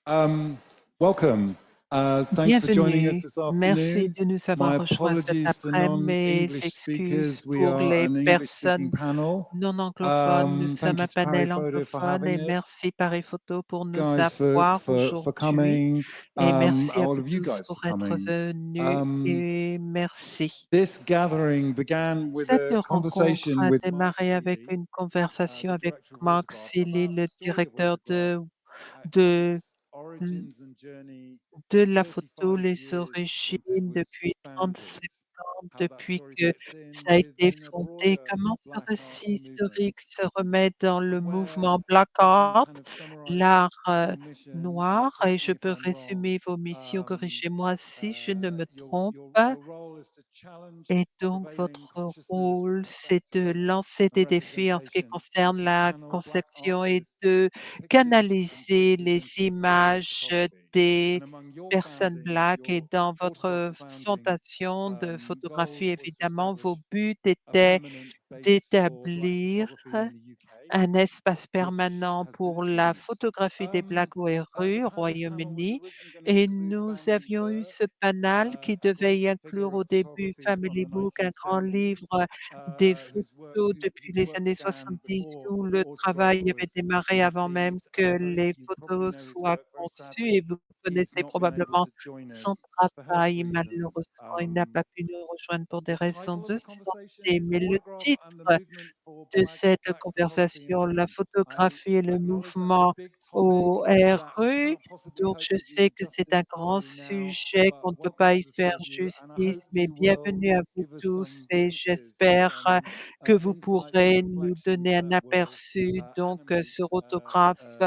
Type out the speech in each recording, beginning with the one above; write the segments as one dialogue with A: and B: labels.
A: Um, Welcome. Thanks for joining us
B: Bienvenue.
A: this
B: Merci
A: afternoon.
B: de nous
A: My
B: avoir rejoints cet
A: apologies to
B: après-midi. Mes
A: non-English
B: excuses
A: speakers. We
B: pour
A: are
B: les
A: an English-speaking
B: personnes
A: panel.
B: non anglophones. Nous sommes
A: Thank you
B: un
A: to Pari
B: panel
A: Photo for
B: anglophone et
A: having us,
B: merci Paris Photo pour nous
A: guys,
B: avoir
A: for
B: aujourd'hui
A: coming.
B: et merci à
A: All
B: vous
A: of you
B: tous
A: guys for
B: pour être
A: coming.
B: venus
A: Um,
B: et merci.
A: this gathering began with
B: Cette
A: a
B: rencontre
A: conversation
B: a
A: with Mark
B: démarré avec
A: Seeley,
B: une conversation
A: the
B: avec
A: director of
B: Mark
A: Autograph,
B: Seeley,
A: about the
B: le
A: story of
B: directeur
A: Autograph,
B: de
A: its origins and journey
B: de la photo,
A: 35
B: les
A: years
B: origines
A: since it was
B: depuis 37
A: founded,
B: ans,
A: how that
B: depuis
A: story
B: que
A: fits in
B: ça a été
A: within a
B: fondé,
A: broader
B: comment ce
A: Black
B: récit
A: arts
B: historique
A: movement,
B: se remet dans le
A: and where
B: mouvement Black
A: I can
B: Art,
A: kind of summarize
B: l'art,
A: your mission.
B: noir, et
A: Correct
B: je
A: me if
B: peux
A: I'm wrong.
B: résumer vos missions, corrigez-moi si je ne me
A: Your
B: trompe.
A: your your role is to challenge
B: Et donc
A: prevailing
B: votre
A: consciousness with
B: rôle, c'est
A: respect to
B: de
A: its
B: lancer
A: and
B: des défis en ce qui
A: representation,
B: concerne
A: to
B: la
A: channel Black
B: conception et
A: artists,
B: de
A: pictures and
B: canaliser
A: voices
B: les
A: into historical
B: images
A: photography.
B: des
A: And among your
B: personnes
A: founding,
B: black et
A: your
B: dans votre
A: Autograph's founding
B: fondation de photographie,
A: goals was to
B: évidemment, vos
A: establish
B: buts
A: a
B: étaient
A: permanent base for Black
B: d'établir
A: photography in the UK,
B: un espace
A: which
B: permanent
A: has been
B: pour la
A: achieved.
B: photographie des Blacks au
A: The
B: RU, au
A: this panel was
B: Royaume-Uni,
A: originally going to
B: et
A: include
B: nous
A: Family
B: avions eu ce
A: Book,
B: panel qui
A: a
B: devait
A: great
B: y inclure
A: figure
B: au
A: of
B: début
A: photography from the
B: Family Book, un grand
A: 1970s,
B: livre des photos depuis
A: whose
B: les
A: work
B: années
A: began
B: 70
A: before
B: où le
A: Autograph
B: travail avait
A: was
B: démarré avant même
A: conceived.
B: que
A: Very,
B: les
A: you probably
B: photos
A: know his
B: soient
A: work. Very
B: conçues
A: sadly,
B: et vous
A: he's
B: connaissez
A: not been able
B: probablement
A: to join
B: son
A: us for health
B: travail.
A: reasons.
B: Malheureusement, il n'a pas pu nous rejoindre pour des
A: The
B: raisons
A: title of
B: de
A: the conversation
B: santé,
A: is
B: mais le
A: Autograph and the
B: titre
A: Movement for
B: de cette
A: Black Photography in
B: conversation, la
A: Britain. I
B: photographie et le
A: acknowledge that's a
B: mouvement
A: big topic
B: au
A: that we
B: RU.
A: cannot possibly
B: Donc,
A: hope
B: je
A: to
B: sais
A: do
B: que c'est un
A: justice
B: grand
A: to now,
B: sujet
A: but
B: qu'on ne peut
A: welcome
B: pas
A: to
B: y
A: the three
B: faire
A: of you, and I hope
B: justice, mais
A: you will
B: bienvenue à vous
A: give us
B: tous
A: some
B: et
A: glimpses,
B: j'espère
A: some
B: que vous
A: insights and
B: pourrez nous
A: reflections
B: donner un
A: that will
B: aperçu donc
A: animate
B: sur Autographe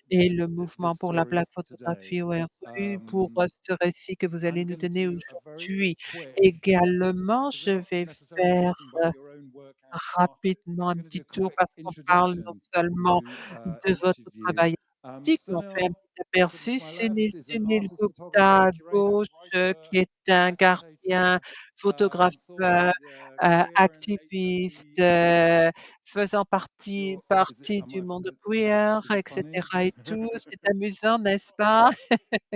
B: et le
A: the
B: mouvement pour la
A: story
B: Black
A: today.
B: photographie au RU pour
A: Um,
B: ce récit que vous allez
A: I'm
B: nous
A: going to
B: donner
A: do a very
B: aujourd'hui.
A: quick,
B: Également,
A: because
B: je
A: we're not
B: vais
A: necessarily
B: faire
A: talking about your own work as artists.
B: rapidement
A: I'm
B: un
A: going to do
B: petit
A: a
B: tour
A: quick
B: parce qu'on parle non
A: introduction
B: seulement
A: to
B: de
A: each
B: votre
A: of you.
B: travail artistique, mais on fait un
A: Sunil,
B: petit
A: sitting to
B: aperçu.
A: my left, is an
B: Sunil
A: artist, photographer,
B: Gupta à
A: curator,
B: gauche,
A: writer,
B: qui est un gardien,
A: agitator, thought
B: photographe,
A: leader, queer and
B: activiste,
A: HIV activist.
B: faisant partie du monde queer,
A: Is it funny?
B: etc. et tout. C'est amusant, n'est-ce pas?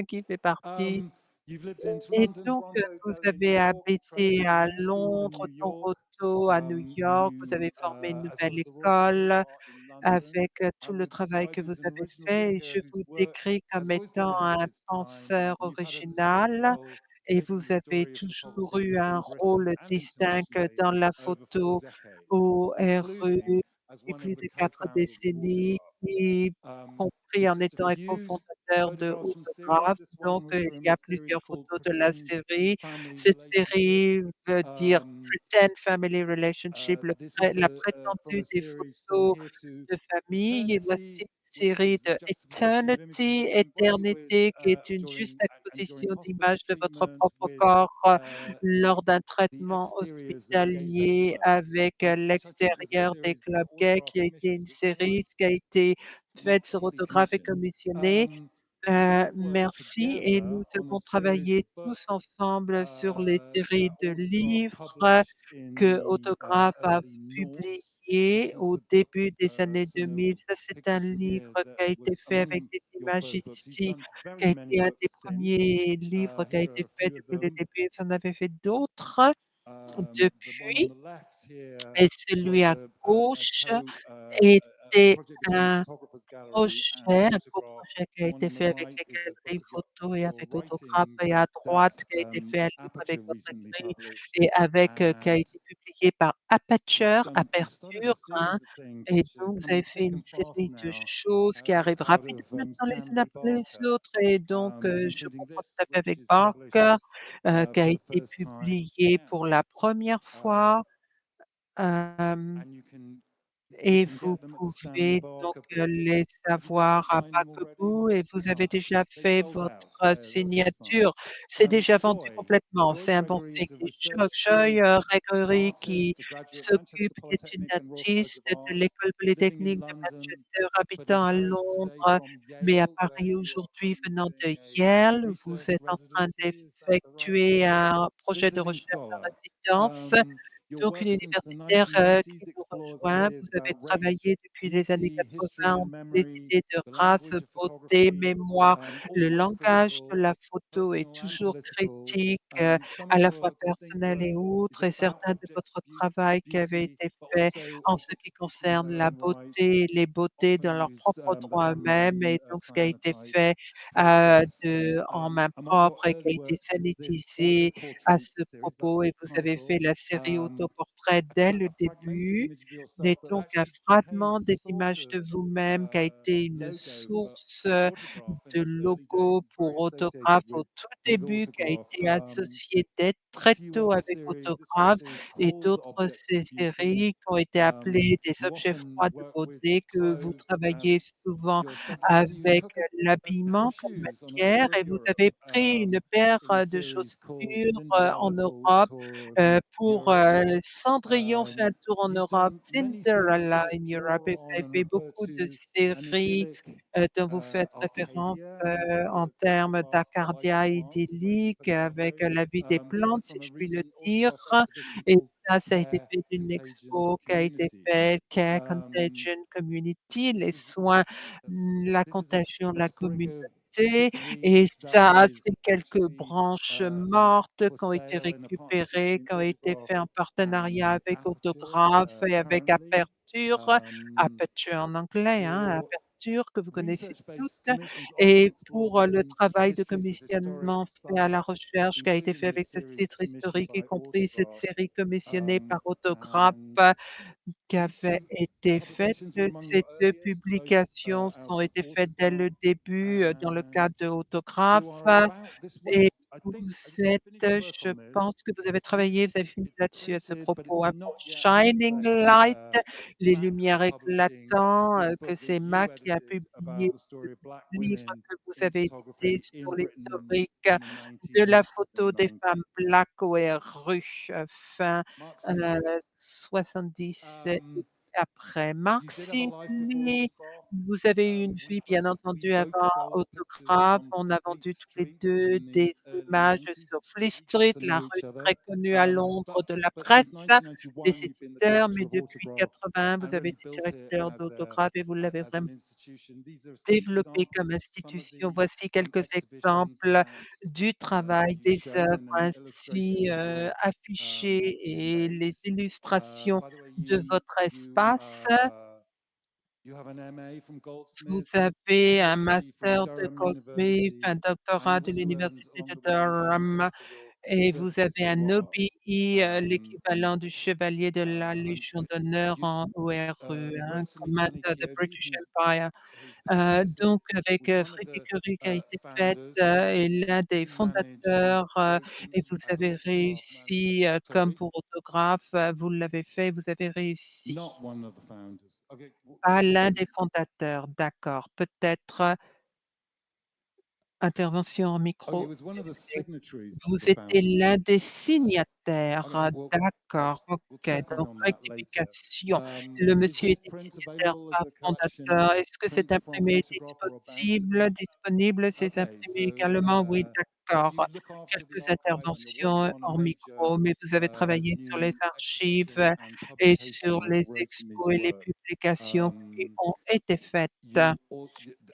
B: Qui fait partie
A: um, you've lived in
B: et
A: London,
B: donc,
A: Toronto,
B: vous
A: Delhi, New
B: avez
A: York. You trained
B: habité
A: in
B: à
A: art school in
B: Londres,
A: New York.
B: Toronto, à New York. Vous
A: You,
B: avez formé une
A: as well
B: nouvelle
A: as the Royal College of
B: école
A: Art in London,
B: avec,
A: I
B: tout le
A: would
B: travail
A: describe
B: que
A: you
B: vous
A: as an
B: avez
A: original
B: fait et
A: thinker
B: je
A: whose
B: vous
A: work
B: décris
A: has
B: comme
A: always been
B: étant
A: ahead of
B: un
A: its time,
B: penseur
A: and you've had a distinct
B: original
A: role
B: et
A: shaping
B: vous
A: the
B: avez
A: story of
B: toujours
A: photography
B: eu un
A: in Britain
B: rôle
A: and
B: distinct
A: internationally
B: dans la
A: over 4
B: photo
A: decades,
B: au RU
A: including as
B: depuis
A: one of
B: plus
A: the
B: de 4
A: co-founders of
B: décennies,
A: Autograph.
B: y compris en
A: Just to
B: étant un
A: use
B: cofondateur de
A: photographs from series,
B: Autographe.
A: this
B: Donc,
A: one was
B: il
A: from
B: y
A: a
B: a
A: series
B: plusieurs
A: called
B: photos de la
A: Pretend
B: série.
A: Family
B: Cette série
A: Relationships.
B: veut dire Pretend Family Relationship,
A: This is
B: la
A: from
B: prétendue
A: a
B: des
A: series from
B: photos
A: here to
B: de famille. Et voici
A: eternity,
B: une
A: which
B: série
A: was a
B: de
A: juxtaposition of images of
B: Eternity,
A: your own body with
B: Éternité, qui est une juste
A: during
B: exposition
A: hospital
B: d'images de votre
A: treatment
B: propre
A: with
B: corps, lors d'un
A: the
B: traitement
A: exteriors of gay sex
B: hospitalier
A: clubs,
B: avec,
A: which I think was a
B: l'extérieur des
A: series that
B: clubs gays,
A: Autograph
B: qui a été
A: commissioned,
B: une
A: which was
B: série
A: nice.
B: qui a été faite
A: Mark
B: sur
A: Seeley
B: Autographe et
A: commissioned.
B: commissionnée.
A: You worked
B: Merci et
A: together
B: nous
A: on a
B: avons
A: series of
B: travaillé tous
A: books
B: ensemble sur les séries
A: that
B: de
A: Autograph
B: livres
A: published in
B: que
A: the
B: Autographe a
A: early noughts. This
B: publiés
A: was
B: au
A: the book,
B: début des années
A: Sunil
B: 2000. Ça, c'est un
A: Pictures from
B: livre
A: Here, that
B: qui a été
A: was
B: fait avec
A: among
B: des
A: your
B: images
A: first books. You've
B: ici,
A: done
B: qui a
A: very many
B: été un des
A: books since.
B: premiers livres qui a
A: Here
B: été
A: are a
B: fait
A: few of
B: depuis le
A: them.
B: début. Vous en avez fait d'autres
A: The one on
B: depuis
A: the left here
B: et celui
A: was
B: à
A: a
B: gauche
A: a
B: était
A: project between the
B: un
A: Photographers Gallery
B: projet,
A: and
B: un
A: Autograph.
B: coprojet qui a
A: The one
B: été
A: on the
B: fait avec
A: right
B: les
A: is a book
B: galeries
A: of
B: photo et
A: your
B: avec Autographe
A: writings
B: et à
A: that
B: droite qui a été fait un livre avec
A: Aperture
B: votre
A: recently
B: écrit
A: published.
B: et avec, qui a
A: And
B: été publié par Aperture,
A: you've started a
B: hein,
A: series of things
B: et
A: which are
B: donc vous avez
A: coming
B: fait
A: thick
B: une
A: and fast
B: série de
A: now
B: choses qui arrivent
A: out of
B: rapidement maintenant les unes
A: Stanley
B: après les
A: Barker,
B: autres et donc, je
A: including
B: comprends
A: this,
B: tout à fait
A: which
B: avec
A: is
B: Barker,
A: published
B: qui a
A: for the
B: été
A: first time
B: publié pour
A: now.
B: la première fois, hem
A: And you
B: et
A: can
B: vous
A: get them at the Stanley
B: pouvez donc,
A: Barker
B: les
A: books. Have you done the
B: avoir à
A: signing already?
B: Paquebot et vous avez déjà
A: They've
B: fait
A: sold
B: votre,
A: out. They're all signed.
B: signature. C'est déjà vendu
A: Joy.
B: complètement,
A: Joy
B: c'est un bon
A: Gregory
B: signe.
A: is a
B: Et
A: research
B: Joy,
A: theorist,
B: Gregory qui
A: artist, a graduate of
B: s'occupe
A: Manchester
B: est une
A: Polytechnic and Royal College
B: artiste
A: of
B: de
A: Art,
B: l'École
A: living in
B: polytechnique de
A: London,
B: Manchester,
A: but in
B: habitant à
A: Paris today
B: Londres,
A: from
B: mais à
A: Yale, where
B: Paris
A: you are
B: aujourd'hui
A: currently
B: venant
A: doing
B: de
A: a
B: Yale. Vous
A: research
B: êtes en train
A: residency. Is that the right
B: d'effectuer un projet de
A: visiting
B: recherche
A: scholar?
B: de résidence.
A: Um,
B: Donc une
A: work since the
B: universitaire, qui
A: 1990s
B: nous
A: explores
B: rejoint. Vous
A: ideas
B: avez
A: about race,
B: travaillé depuis les années
A: beauty, history
B: 80
A: and
B: les
A: memory,
B: idées de
A: the
B: race,
A: language of
B: beauté,
A: photography,
B: mémoire.
A: all
B: Le
A: the most
B: langage de
A: critical,
B: la photo est
A: personal and
B: toujours
A: political.
B: critique,
A: Some
B: à
A: of
B: la fois
A: your distinct
B: personnel
A: work
B: et
A: is
B: autre, et
A: about
B: certains de
A: objects,
B: votre travail qui avait
A: beauty,
B: été
A: but
B: fait
A: also
B: en ce qui
A: objects of beauty in
B: concerne
A: their
B: la
A: own right,
B: beauté, les beautés
A: often
B: dans leur
A: use
B: propre
A: the
B: droit eux-mêmes,
A: handmade,
B: et donc ce qui a été
A: cyanotype
B: fait,
A: process.
B: en main
A: And one of your
B: propre et qui a
A: early
B: été
A: works is this
B: sanitisé à
A: auto-portrait
B: ce
A: series. That's
B: propos, et
A: its
B: vous avez fait
A: title.
B: la série
A: Um,
B: autoportrait dès le
A: a fragmented
B: début.
A: image of yourself
B: N'est
A: that
B: donc un
A: actually became a
B: fragment des
A: source
B: images
A: of
B: de vous-même qui a été une
A: logo
B: source,
A: for Autograph in
B: de
A: its early days.
B: logo
A: It's very
B: pour
A: associated
B: Autographe au tout
A: with
B: début, qui a
A: Autograph.
B: été associé dès
A: A
B: très
A: few of
B: tôt
A: the
B: avec
A: series, this was a
B: Autographe,
A: series
B: et
A: called
B: d'autres
A: Objects of Beauty.
B: séries qui ont été appelées des
A: You
B: objets
A: often
B: froids de
A: work with
B: beauté, que vous
A: clothes
B: travaillez
A: as
B: souvent
A: your subject. You
B: avec
A: took a pair
B: l'habillement
A: of
B: comme
A: shoes on a
B: matière,
A: tour of
B: et vous
A: Europe
B: avez pris une paire,
A: in the
B: de
A: series called
B: chaussures, en
A: Cinderella
B: Europe,
A: Tours in
B: pour,
A: Europe.
B: Cendrillon fait un tour en
A: You've
B: Europe,
A: done many series
B: Cinderella
A: that
B: in Europe,
A: draw
B: et vous
A: on
B: avez
A: and
B: fait
A: refer
B: beaucoup de
A: to an
B: séries,
A: idyllic
B: dont vous faites référence,
A: Arcadia in
B: en
A: terms of
B: termes
A: photograph, life
B: d'Arcadia
A: and art, if I can
B: idyllique,
A: put it that
B: avec
A: way.
B: la vie des
A: These are
B: plantes, si
A: from a
B: je puis le
A: recent
B: dire,
A: Autograph exhibition
B: et
A: called
B: ça a été
A: Care,
B: fait d'une
A: Contagion,
B: expo qui a été
A: Community.
B: faite, Care,
A: Um,
B: Contagion, Community,
A: this
B: les
A: is
B: soins,
A: a,
B: la
A: this is
B: contagion de
A: a
B: la
A: sprig of
B: communauté, et
A: chickweed that
B: ça,
A: is
B: c'est quelques
A: actually
B: branches mortes
A: for
B: qui ont été
A: sale in a partnership
B: récupérées,
A: between
B: qui ont été
A: Autograph
B: faits en partenariat
A: and
B: avec
A: Aperture,
B: Autographe et avec
A: currently.
B: Aperture,
A: Um,
B: Aperture en anglais, hein,
A: for
B: Aperture que vous connaissez
A: research-based
B: toutes,
A: commissions, often
B: et pour,
A: exploring
B: le travail de
A: histories of historic
B: commissionnement fait à la
A: sites,
B: recherche qui a été fait
A: including
B: avec
A: this
B: ce
A: series
B: titre
A: commissioned
B: historique, y
A: by
B: compris cette
A: Autograph.
B: série commissionnée par Autographe,
A: And
B: qui
A: these
B: avait
A: two
B: été faite.
A: publications were among your
B: Ces 2
A: earliest, both
B: publications ont
A: out of
B: été faites dès le
A: Autograph.
B: début, dans le cadre
A: And
B: de
A: you
B: Autographe,
A: are about, this
B: et
A: wasn't, I
B: vous
A: think, you
B: êtes,
A: finished work
B: je
A: on this.
B: pense que vous avez travaillé, vous avez fini
A: It's
B: là-dessus à ce
A: printed, but it's
B: propos, hein, pour
A: not yet on
B: Shining
A: sale.
B: Light, les
A: Blackwell
B: lumières
A: Publishing,
B: éclatantes,
A: this
B: que
A: book that
B: c'est
A: you
B: Mac qui a
A: edited
B: publié,
A: about the story of black
B: livre
A: women
B: que vous
A: in
B: avez édité
A: photography in
B: sur
A: Britain
B: l'historique
A: in the
B: de la
A: 1980s
B: photo
A: and
B: des femmes
A: 90s.
B: black ORU, fin,
A: Mark Seeley,
B: 70 et
A: um,
B: après. Marc
A: you did have a life before
B: Sibley,
A: Autograph.
B: vous avez eu une
A: We
B: vie, bien
A: both
B: entendu,
A: we both
B: avant
A: sold pictures
B: Autographe.
A: on
B: On a
A: Fleet
B: vendu tous les
A: Street
B: 2
A: in the
B: des
A: early
B: images
A: 90s,
B: sur
A: which is
B: Fleet
A: we got
B: Street,
A: to
B: la
A: know
B: rue
A: each other.
B: très connue à Londres
A: But
B: de la
A: but since
B: presse, des
A: 1991, you've been the
B: éditeurs,
A: director
B: mais
A: of
B: depuis
A: Autograph
B: 80,
A: and
B: vous avez
A: really
B: été
A: built it
B: directeur d'Autographe et vous l'avez
A: as an
B: vraiment
A: institution. These are some
B: développé
A: examples
B: comme
A: of some of
B: institution.
A: the
B: Voici quelques
A: exhibitions
B: exemples
A: that
B: du travail,
A: you've
B: des œuvres
A: shown and
B: ainsi,
A: illustration of your
B: affichées, et les
A: space.
B: illustrations
A: By the way,
B: de votre
A: you
B: espace.
A: you have an MA from
B: Vous
A: Goldsmiths, a
B: avez un
A: PhD from
B: master de
A: Durham
B: Goldsmith,
A: University,
B: un
A: and
B: doctorat
A: you've
B: de
A: also earned
B: l'université
A: along
B: de
A: the way an
B: Durham,
A: honorary for your
B: et vous
A: services
B: avez
A: to
B: un
A: art.
B: OBI,
A: Um,
B: l'équivalent du chevalier de la Légion
A: but
B: d'honneur
A: you
B: en ORU, hein,
A: worked with Fanny
B: Commander of the
A: Chiodi,
B: British Empire.
A: whose picture this
B: Donc
A: is,
B: avec,
A: was one of
B: Freddie
A: the
B: Curie qui a été faite,
A: founders.
B: est l'un des
A: You managed
B: fondateurs, et
A: operations
B: vous
A: as
B: avez
A: Autograph
B: réussi,
A: manager.
B: comme
A: Sorry,
B: pour Autographe, vous l'avez fait, vous avez réussi.
A: not one of the founders. Okay,
B: Pas l'un des fondateurs, d'accord. Peut-être, intervention en
A: oh, you
B: micro,
A: was one
B: s'il
A: of the
B: vous plaît.
A: signatories to
B: Vous
A: the
B: étiez
A: founding.
B: l'un des signataires,
A: Okay, well,
B: d'accord,
A: we'll
B: OK,
A: check in
B: donc
A: on that later.
B: rectification. Le
A: Is
B: monsieur
A: this
B: était
A: print
B: signataire,
A: available as
B: pas
A: a collection
B: fondateur. Est-ce que cet
A: print from
B: imprimé est
A: Autograph or about
B: disponible, ces
A: Okay,
B: imprimés
A: so
B: également? Oui, d'accord.
A: you look after the
B: Quelques
A: archive and you're working
B: interventions
A: on a
B: hors
A: major
B: micro, mais vous avez travaillé sur les
A: new exhibition
B: archives
A: and
B: et sur
A: publication of
B: les
A: Rotami's
B: expos et les
A: work.
B: publications qui
A: Um,
B: ont été faites.
A: the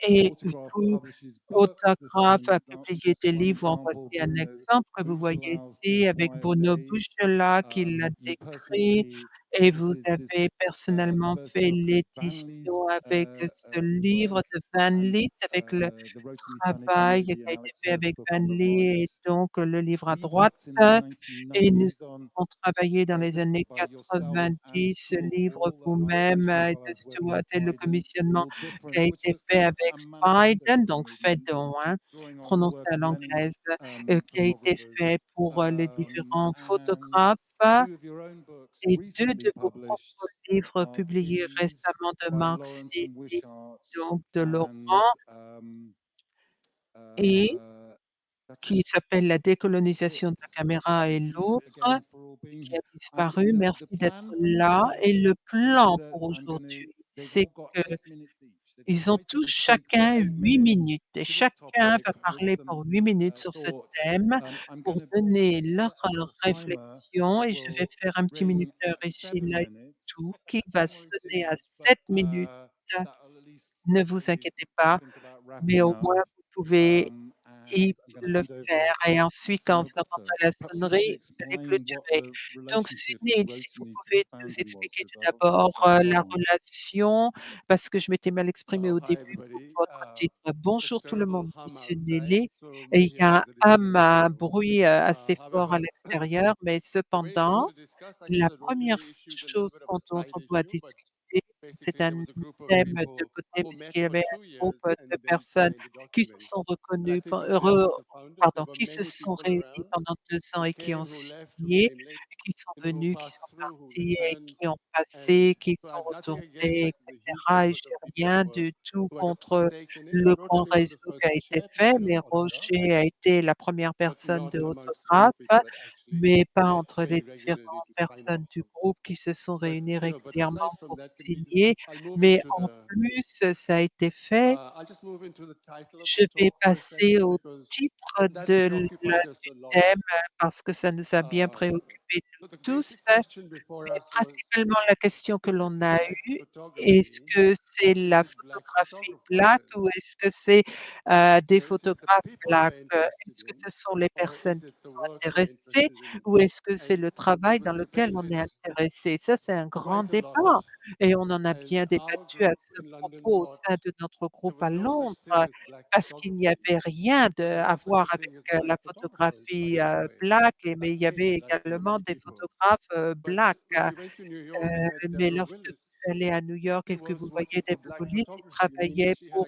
B: Et
A: Autograph
B: vous,
A: publishes books. This is
B: Autographe
A: an
B: a
A: example,
B: publié
A: just
B: des
A: one
B: livres. En
A: example,
B: voici un
A: Bruno
B: exemple que vous voyez
A: Buchelaar's
B: ici avec
A: Disquiet
B: Bruno
A: Days.
B: Buchela qui l'a
A: You
B: décrit,
A: personally
B: et vous
A: edited this
B: avez personnellement
A: first
B: fait
A: book of Van
B: l'édition
A: Lee's
B: avec ce livre
A: work
B: de Van
A: and
B: Lith, avec le
A: the Rotami Fanny
B: travail qui
A: Comedy
B: a
A: and
B: été
A: Alex
B: fait
A: Hurst
B: avec
A: book
B: Van
A: on the
B: Lee, et
A: right.
B: donc le livre à
A: We
B: droite.
A: worked in the
B: Et nous
A: 1990s on
B: avons travaillé dans les
A: this book
B: années
A: by yourself and
B: 90, ce
A: Stuart
B: livre
A: Hall, the
B: vous-même,
A: high-resolution
B: de
A: collage work
B: Stuart,
A: of
B: et le
A: Biden,
B: commissionnement
A: All
B: qui a
A: Different, which
B: été
A: was
B: fait
A: kind of
B: avec
A: a manifesto
B: Biden,
A: for the
B: donc
A: movement,
B: Faidon, hein,
A: drawing on the
B: prononcé
A: work
B: à
A: of many
B: l'anglaise, qui a été
A: photographers.
B: fait pour, les différents
A: And
B: photographes,
A: two of your own books
B: et 2
A: recently
B: de vos propres
A: published
B: livres
A: are
B: publiés
A: these
B: récemment de
A: by
B: Marc
A: Lawrence and
B: Sely,
A: Wishart
B: donc de
A: and
B: Laurent, et
A: uh,
B: qui
A: that's
B: s'appelle La
A: it.
B: décolonisation de la caméra, et
A: Thank you for,
B: l'autre
A: again for all being
B: qui
A: here.
B: a disparu.
A: The
B: Merci d'être
A: plan for
B: là,
A: today
B: et le
A: is
B: plan
A: that
B: pour
A: I'm going to,
B: aujourd'hui,
A: they've
B: c'est
A: all got
B: que
A: 8 minutes each.
B: Ils ont tous chacun 8 minutes et chacun va parler pour 8 minutes sur ce thème pour donner leur, réflexion et je vais faire un petit minuteur ici, là et tout, qui va sonner à 7 minutes. Ne vous inquiétez pas, mais au moins vous pouvez le faire et ensuite quand vous entendrez la sonnerie, vous allez clôturer. Donc Sunil, si vous pouvez nous expliquer tout d'abord, la relation, parce que je m'étais mal exprimée au début pour votre titre. Bonjour tout le monde, dit Sunil et il y a un bruit, assez fort à l'extérieur, mais cependant, la première chose dont on doit discuter, c'est un thème de beauté puisqu'il y avait un groupe, de personnes qui se sont reconnues qui se sont réunies pendant 2 ans et qui ont signé, et qui sont venus, qui sont partis et qui ont passé, qui sont retournés et cetera et j'ai rien du tout contre le grand réseau qui a été fait, mais Roger a été la première personne de Autographe, mais pas entre les différentes personnes du groupe qui se sont réunies régulièrement pour signer, mais en plus, ça a été fait. Je vais passer au titre du thème, parce que ça nous a bien préoccupés nous tous. Mais principalement la question que l'on a eue, est-ce que c'est la photographie black ou est-ce que c'est, des photographes black? Est-ce que ce sont les personnes qui sont intéressées ou est-ce que c'est le travail dans lequel on est intéressé? Ça, c'est un grand débat et on en a bien débattu à ce propos au sein de notre groupe à Londres, parce qu'il n'y avait rien à voir avec, la photographie, black mais il y avait également des photographes, black. Mais lorsque vous allez à New York et que vous voyez des polices, ils travaillaient pour,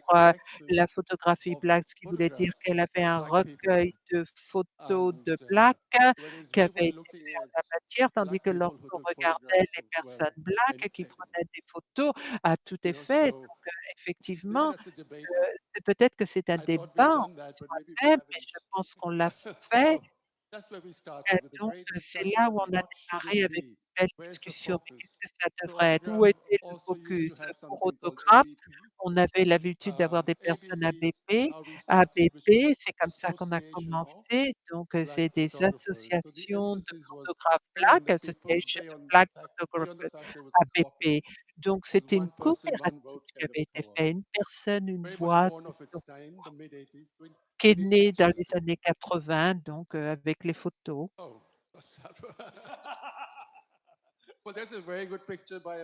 B: la photographie black, ce qui voulait dire qu'elle avait un recueil de photos de black qui avait été fait en la matière, tandis que lorsqu'on regardait les personnes black qui prenaient des photos, tout est fait. Donc, effectivement, c'est peut-être que c'est un débat en soi-même, mais je pense qu'on l'a fait. Donc, c'est là où on a démarré avec une belle discussion. Mais qu'est-ce que ça devrait être? Où était le focus? Pour Autographe, on avait l'habitude d'avoir des personnes ABP. ABP, c'est comme ça qu'on a commencé, donc c'est des associations de photographes black, Association of Black Photographers, ABP. Donc c'était une coopérative qui avait été faite, une personne, une voix, qui est née dans les années 80, donc avec les photos.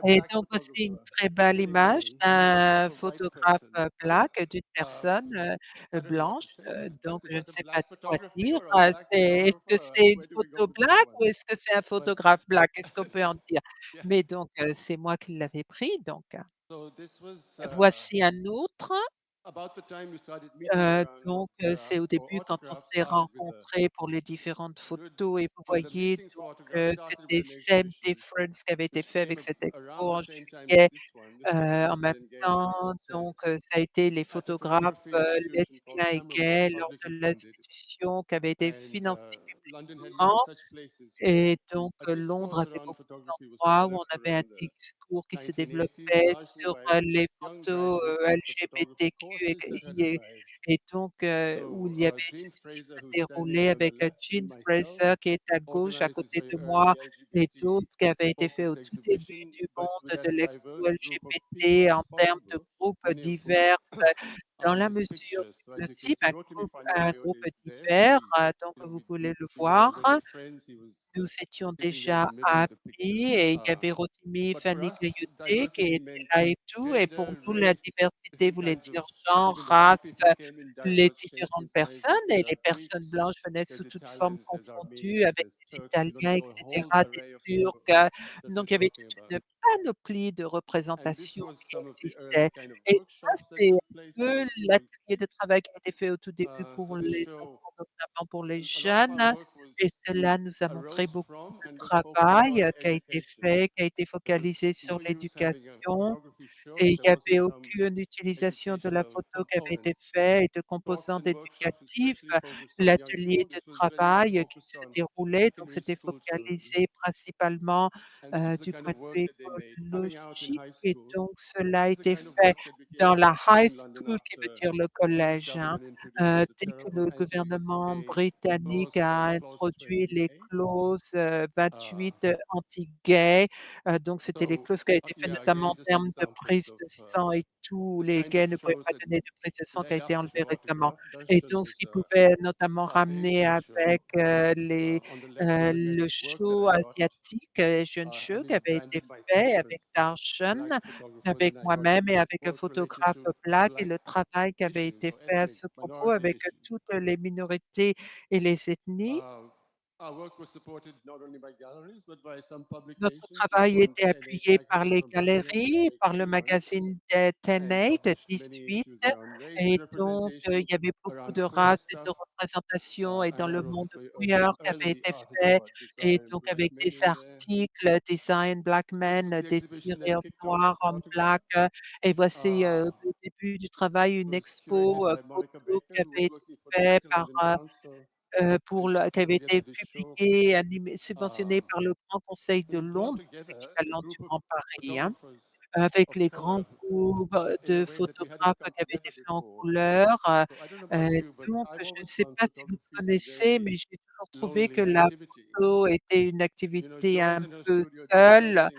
B: Et donc aussi une très belle image d'un photographe, black, d'une personne, blanche, donc je ne sais pas quoi dire. Est-ce que c'est une photo black ou est-ce que c'est un photographe black? Qu'est-ce qu'on peut en dire? Mais donc c'est moi qui l'avais pris donc. Voici un autre. C'est au début quand on s'est rencontrés pour les différentes photos et vous voyez donc, c'était Same Difference qui avait été fait avec cette expo en juillet. En même temps, donc, ça a été les photographes, lesbiens et gays lors de l'institution qui avait été financée publiquement. Et donc, Londres avait beaucoup d'endroits où on avait un discours qui se développait sur, les photos, LGBTQ et donc, où il y avait ceci qui se déroulait avec, Jean Fraser qui est à gauche à côté de moi et d'autres qui avaient été faits au tout début du monde de l'expo LGBT en termes de groupes divers, dans la mesure du possible, un groupe divers, donc vous pouvez le voir. Nous étions déjà amis et il y avait Rotimi Fani-Kayode qui était là et tout et pour nous la diversité voulait dire genre, race, les différentes personnes et les personnes blanches venaient sous toutes formes confondues avec des Italiens et cetera, des Turcs, donc il y avait toute une panoplie de représentations qui existait et ça c'est un peu l'atelier de travail qui a été fait au tout début pour les enfants, notamment pour les jeunes. et cela nous a montré beaucoup de travail, qui a été fait, qui a été focalisé sur l'éducation et il y avait aucune utilisation de la photo qui avait été fait et de composantes éducatifs. L'atelier de travail qui se déroulait, donc c'était focalisé principalement, du point de vue écologique et donc cela a été fait dans la high school qui veut dire le collège, hein. Dès que le gouvernement britannique a introduit les clauses, 28 anti-gays, donc c'était les clauses qui avaient été faites notamment en termes de prise de sang et tout. Les gays ne pouvaient pas donner de prise de sang qui a été enlevée récemment et donc ce qui pouvait notamment ramener avec, le show asiatique, Asian Show qui avait été fait avec Darshan, avec moi-même et avec un photographe black et le travail qui avait été fait à ce propos avec, toutes les minorités et les ethnies. Notre travail était appuyé par les galeries, par le magazine de Tenaid, 18 et donc il y avait beaucoup de races et de représentations et dans le monde queer qui avait été fait et donc avec des articles «Design Black Men», «Désir noir homme black», et voici, le début du travail, une expo, photo qui avait été fait par, pour le qui avait été publié, animé subventionné par le Grand Conseil de Londres, l'équivalent du Grand Paris, hein, avec les grands groupes, de photographes qui avaient été faits en couleur, donc je ne sais pas si vous connaissez, mais j'ai toujours trouvé que la photo était une activité un peu seule,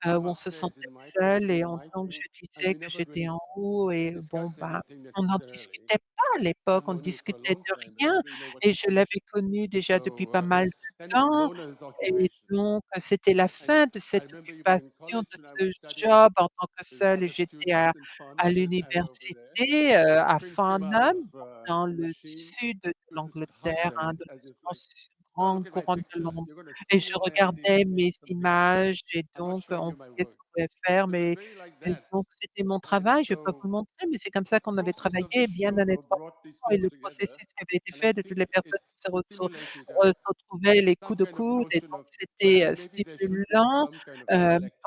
B: où on se sentait seul et en donc je disais que j'étais en haut et bon, ben, on n'en discutait pas à l'époque, on discutait de rien et je l'avais connu déjà depuis pas mal de temps et donc c'était la fin de cette occupation, de ce job en tant que seule et j'étais à l'université, à Farnham, donc dans le sud de l'Angleterre, hein, de la grande couronne de Londres et je regardais mes images et donc on voyait ce qu'on pouvait faire, mais et donc c'était mon travail, je vais pas vous le montrer, mais c'est comme ça qu'on avait travaillé bien en étroit et le processus qui avait été fait de toutes les personnes qui se retrouvaient les coudes au coude et donc c'était, stimulant.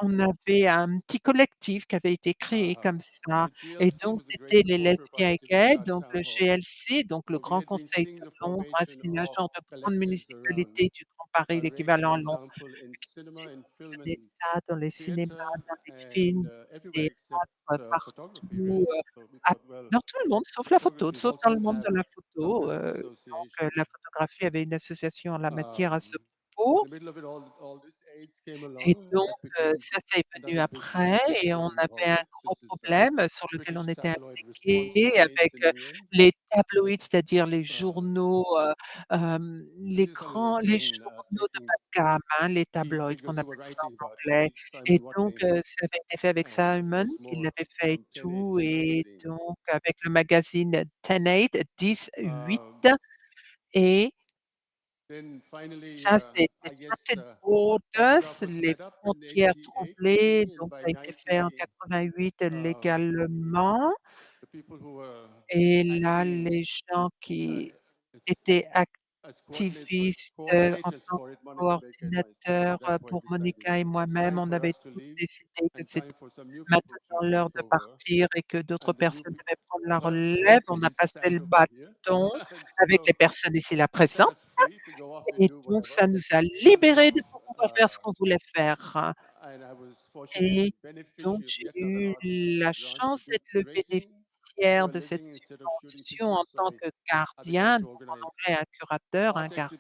B: On avait un petit collectif qui avait été créé comme ça et donc c'était les lesbiens et gays, donc le GLC, donc le Grand Conseil de Londres, hein, c'est une agence de grande municipalité du Grand Paris, l'équivalent à Londres, qui fonctionnait ça dans les cinémas, dans les films, théâtres, partout, à dans tout le monde, sauf la photo, sauf dans le monde de la photo, donc la photographie avait une association en la matière à ce propos et donc ça, c'est venu après et on avait un gros problème sur lequel on était impliqués avec, les tabloïds, c'est-à-dire les journaux, les journaux de bas de gamme, hein, les tabloïds qu'on appelle ça en anglais et donc ça avait été fait avec Simon qui l'avait fait et tout et donc avec le magazine 10-8, 10-8 et ça, c'était Disrupted Borders, les frontières troublées, donc ça a été fait en 88 légalement et là, les gens qui étaient activistes, en tant que coordinateurs, pour Monica et moi-même, on avait tous décidé que c'était maintenant l'heure de partir et que d'autres personnes devaient prendre la relève. On a passé le bâton avec les personnes ici là présentes et donc ça nous a libérés de pouvoir faire ce qu'on voulait faire et donc j'ai eu la chance d'être le bénéficiaire de cette subvention en tant que gardien, donc en anglais un curateur, un gardien,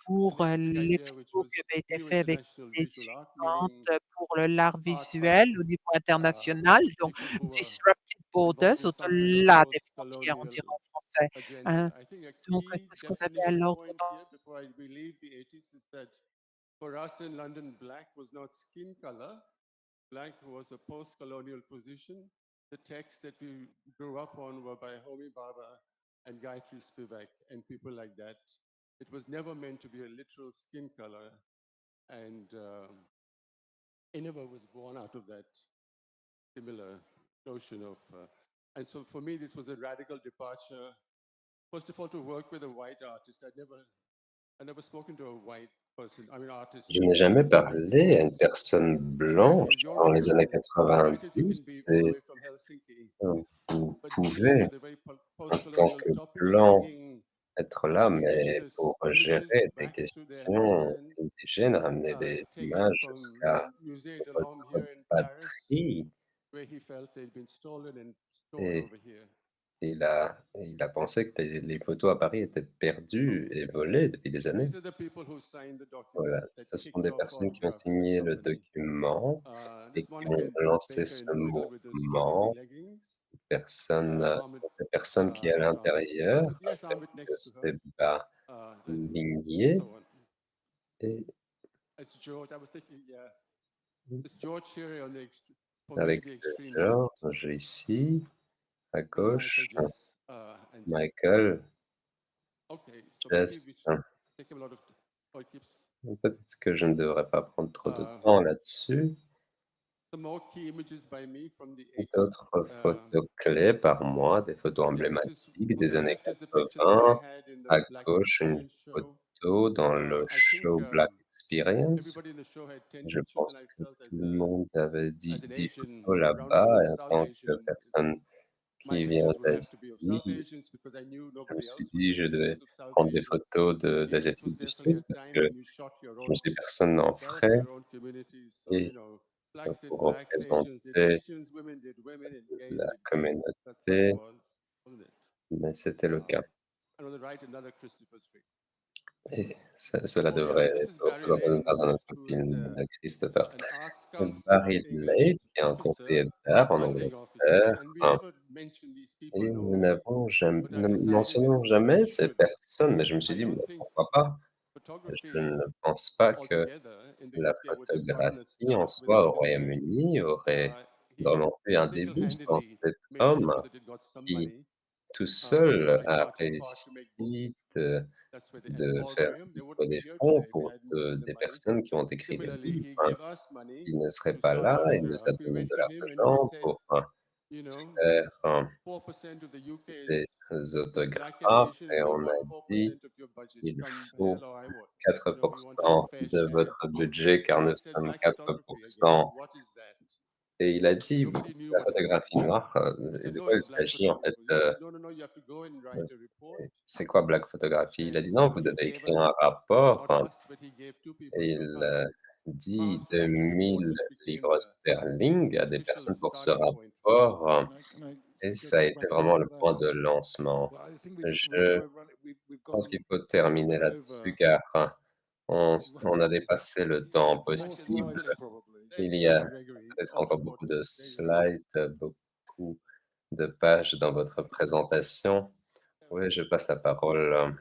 B: pour, l'expo qui avait été fait avec des suivantes, pour l'art visuel au niveau international, donc Disrupted Borders, au-delà des frontières, on dirait en français, hein. Donc c'est ce qu'on avait à l'ordre
C: Je n'ai jamais parlé à une personne blanche dans les années 90 et vous pouvez, en tant que blanc, être là, mais pour gérer des questions indigènes, ramener des images jusqu'à votre patrie et il a pensé que les photos à Paris étaient perdues et volées depuis des années. Voilà, ce sont des personnes qui ont signé le document et qui ont lancé ce mouvement. Personne, ces personnes qui à l'intérieur avec ces bas lignés et avec George ici, à gauche, Michael, Jess. Peut-être que je ne devrais pas prendre trop de temps là-dessus. D'autres photos clés par moi, des photos emblématiques des années 80. À gauche, une photo dans le show Black Experience. Je pense que tout le monde avait 10 photos là-bas et en tant que personne qui vient d'Asie, je me suis dit: «Je devais prendre des photos d'asiatiques du Sud» parce que je me suis dit: «Personne n'en ferait» et pour représenter la communauté, mais c'était le cas et cela devrait être représenté dans un autre film de Christopher. Barry Lake, qui est un conseiller d'art en Angleterre, et nous ne mentionnons jamais ces personnes, mais je me suis dit: «Mais pourquoi pas?» Je ne pense pas que la photographie en soi au Royaume-Uni aurait vraiment eu un début sans cet homme qui, tout seul, a réussi de faire des fonds pour des personnes qui ont écrit des livres. Il ne serait pas là, il nous a donné de l'argent pour, faire, des autographes et on a dit: «Il faut 4 de votre budget car nous sommes 4 et il a dit: «La photographie noire», et de quoi il s'agit en fait? C'est quoi Black Photography? Il a dit: «Non, vous devez écrire un rapport», et il, dit 2 000 livres sterling à des personnes pour ce rapport, et ça a été vraiment le point de lancement. Je pense qu'il faut terminer là-dessus car on a dépassé le temps possible. Il y a peut-être encore beaucoup de slides, beaucoup de pages dans votre présentation. Oui, je passe la parole.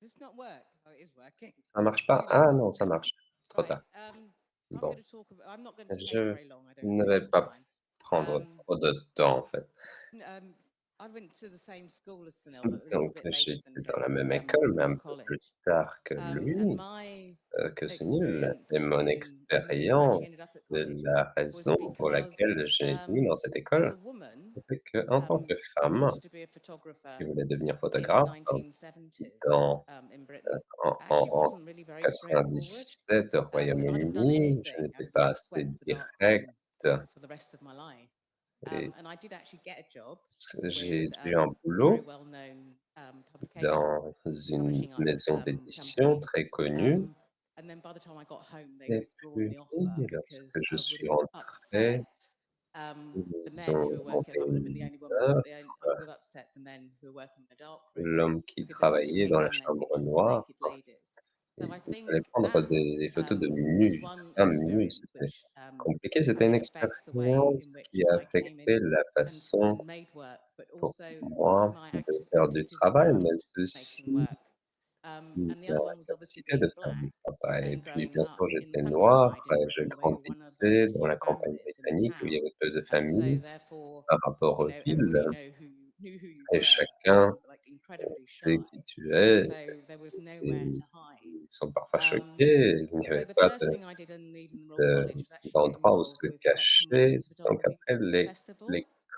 D: Does not work? Oh, it is working.
C: Ça marche
D: Too
C: pas?
D: late.
C: Ah non, ça marche. Trop
D: Right.
C: tard.
D: I'm going
C: Bon,
D: to talk about. I'm not going to take
C: je
D: very long. I don't
C: ne
D: think.
C: vais
D: It's
C: pas
D: fine.
C: prendre
D: Um,
C: trop de temps, en fait.
D: um, I went to the same school as Sunil, but a little
C: Donc
D: bit
C: j'ai
D: later
C: été
D: than
C: dans
D: him,
C: la même école, mais
D: before
C: un peu plus
D: college.
C: tard que
D: And
C: lui,
D: my
C: que c'est nul et
D: experience
C: mon
D: in the reason I actually ended up
C: expérience,
D: at
C: c'est
D: college
C: la
D: was
C: raison pour
D: because
C: laquelle j'ai été mis dans cette
D: as a
C: école,
D: woman,
C: c'est qu'en tant que
D: I
C: femme
D: wanted to be a photographer
C: qui voulait devenir
D: in the
C: photographe,
D: 1970s
C: dans
D: in Britain.
C: en
D: Actually,
C: en
D: wasn't really very straightforward.
C: 97 au
D: And I'd have done
C: Royaume-Uni, je
D: anything.
C: n'étais
D: I'd
C: pas
D: like
C: assez
D: swept the
C: direct
D: darkroom for the rest of my life.
C: et
D: And I did actually get a job with
C: j'ai eu un
D: a very
C: boulot
D: well-known publication
C: dans une
D: publishing
C: maison d'édition
D: company.
C: très connue
D: Um, and then by the time I got home, they'd
C: et
D: withdrawn
C: puis
D: the offer
C: lorsque
D: because
C: je
D: I would
C: suis
D: have
C: rentré,
D: upset the
C: ils
D: men
C: ont
D: who were working.
C: monté
D: I would have been the
C: une
D: only woman, but I would have upset the men who were working in the darkroom
C: l'homme qui
D: because they wanted to
C: travaillait
D: take
C: dans la
D: down their
C: chambre
D: pictures of
C: noire,
D: naked ladies. So I
C: il
D: think
C: fallait prendre
D: that
C: des photos de
D: was
C: nus,
D: one
C: de femmes nues,
D: experience
C: c'était
D: which
C: compliqué.
D: I
C: C'était une
D: think affects the way in
C: expérience
D: which
C: qui a
D: I came
C: affecté
D: in
C: la façon
D: and made work, but
C: pour
D: also
C: moi
D: my
C: de faire du
D: activities
C: travail, mais
D: around making
C: aussi
D: work. And the
C: la
D: other one was obviously
C: capacité de
D: being
C: faire du
D: black
C: travail. Et
D: and
C: puis,
D: growing
C: bien
D: up
C: sûr,
D: in the
C: j'étais noir,
D: countryside in
C: je
D: Britain, where you're one of only
C: grandissais
D: a
C: dans
D: few
C: la campagne
D: families in the
C: britannique où il y
D: town.
C: avait peu de
D: And so
C: familles
D: therefore,
C: par rapport aux villes
D: everybody knew who you
C: et
D: were, and you
C: chacun
D: were like incredibly
C: sait
D: shy.
C: qui tu es
D: So there was
C: et
D: nowhere to hide.
C: ils sont parfois
D: Um,
C: choqués. Il n'y
D: so
C: avait
D: the
C: pas
D: first thing I did in leaving the Royal
C: de
D: College was actually get
C: d'endroit où
D: involved
C: se
D: with Spectrum
C: cacher.
D: Women's
C: Donc
D: Photography
C: après
D: Festival.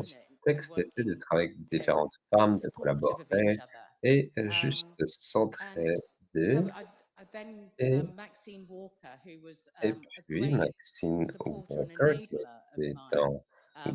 C: dans ce
D: it?
C: texte, c'était de
D: Working
C: travailler avec
D: together
C: différentes femmes, de
D: supportive of each
C: collaborer,
D: other.
C: et juste
D: Um, and
C: s'entraider
D: so I then
C: et
D: Maxine Walker, who was
C: et
D: a
C: puis
D: great
C: Maxine
D: supporter and
C: Walker qui
D: enabler of
C: était
D: mine.
C: dans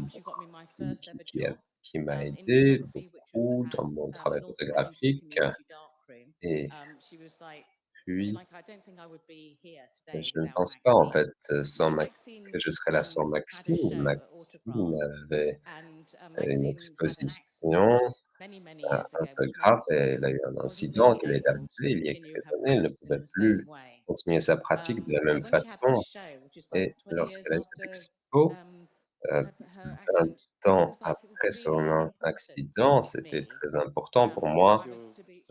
D: She got me my first ever
C: qui a
D: job
C: qui m'a
D: in
C: aidé
D: photography, which was
C: beaucoup
D: at
C: dans mon travail
D: North Kensington
C: photographique
D: Community Darkroom.
C: et
D: She was like, I mean,
C: puis
D: like, I don't think I would be here today
C: je ne
D: without
C: pense pas en
D: Maxine.
C: fait, sans
D: So
C: Max
D: Maxine
C: que je serais là sans
D: had a
C: Maxime.
D: show at
C: Maxime
D: Autograph,
C: avait
D: and
C: une
D: Maxine had an accident
C: exposition
D: many
C: à
D: years ago, which meant
C: Autographe et elle a eu un
D: wasn't
C: incident
D: really
C: qui lui est
D: able to
C: arrivé il y a
D: continue
C: quelques
D: her
C: années. Elle ne
D: practice in
C: pouvait
D: the same
C: plus
D: way.
C: continuer sa pratique de la même
D: So when she had this
C: façon
D: show, which is like
C: et
D: 20 years
C: lorsqu'elle a eu cette
D: after
C: expo,
D: um,
C: heu,
D: her
C: 20
D: accident, it
C: ans
D: was like it was
C: après
D: really
C: son
D: important
C: accident,
D: to
C: c'était
D: me.
C: très important pour
D: So
C: moi.
D: I was to be.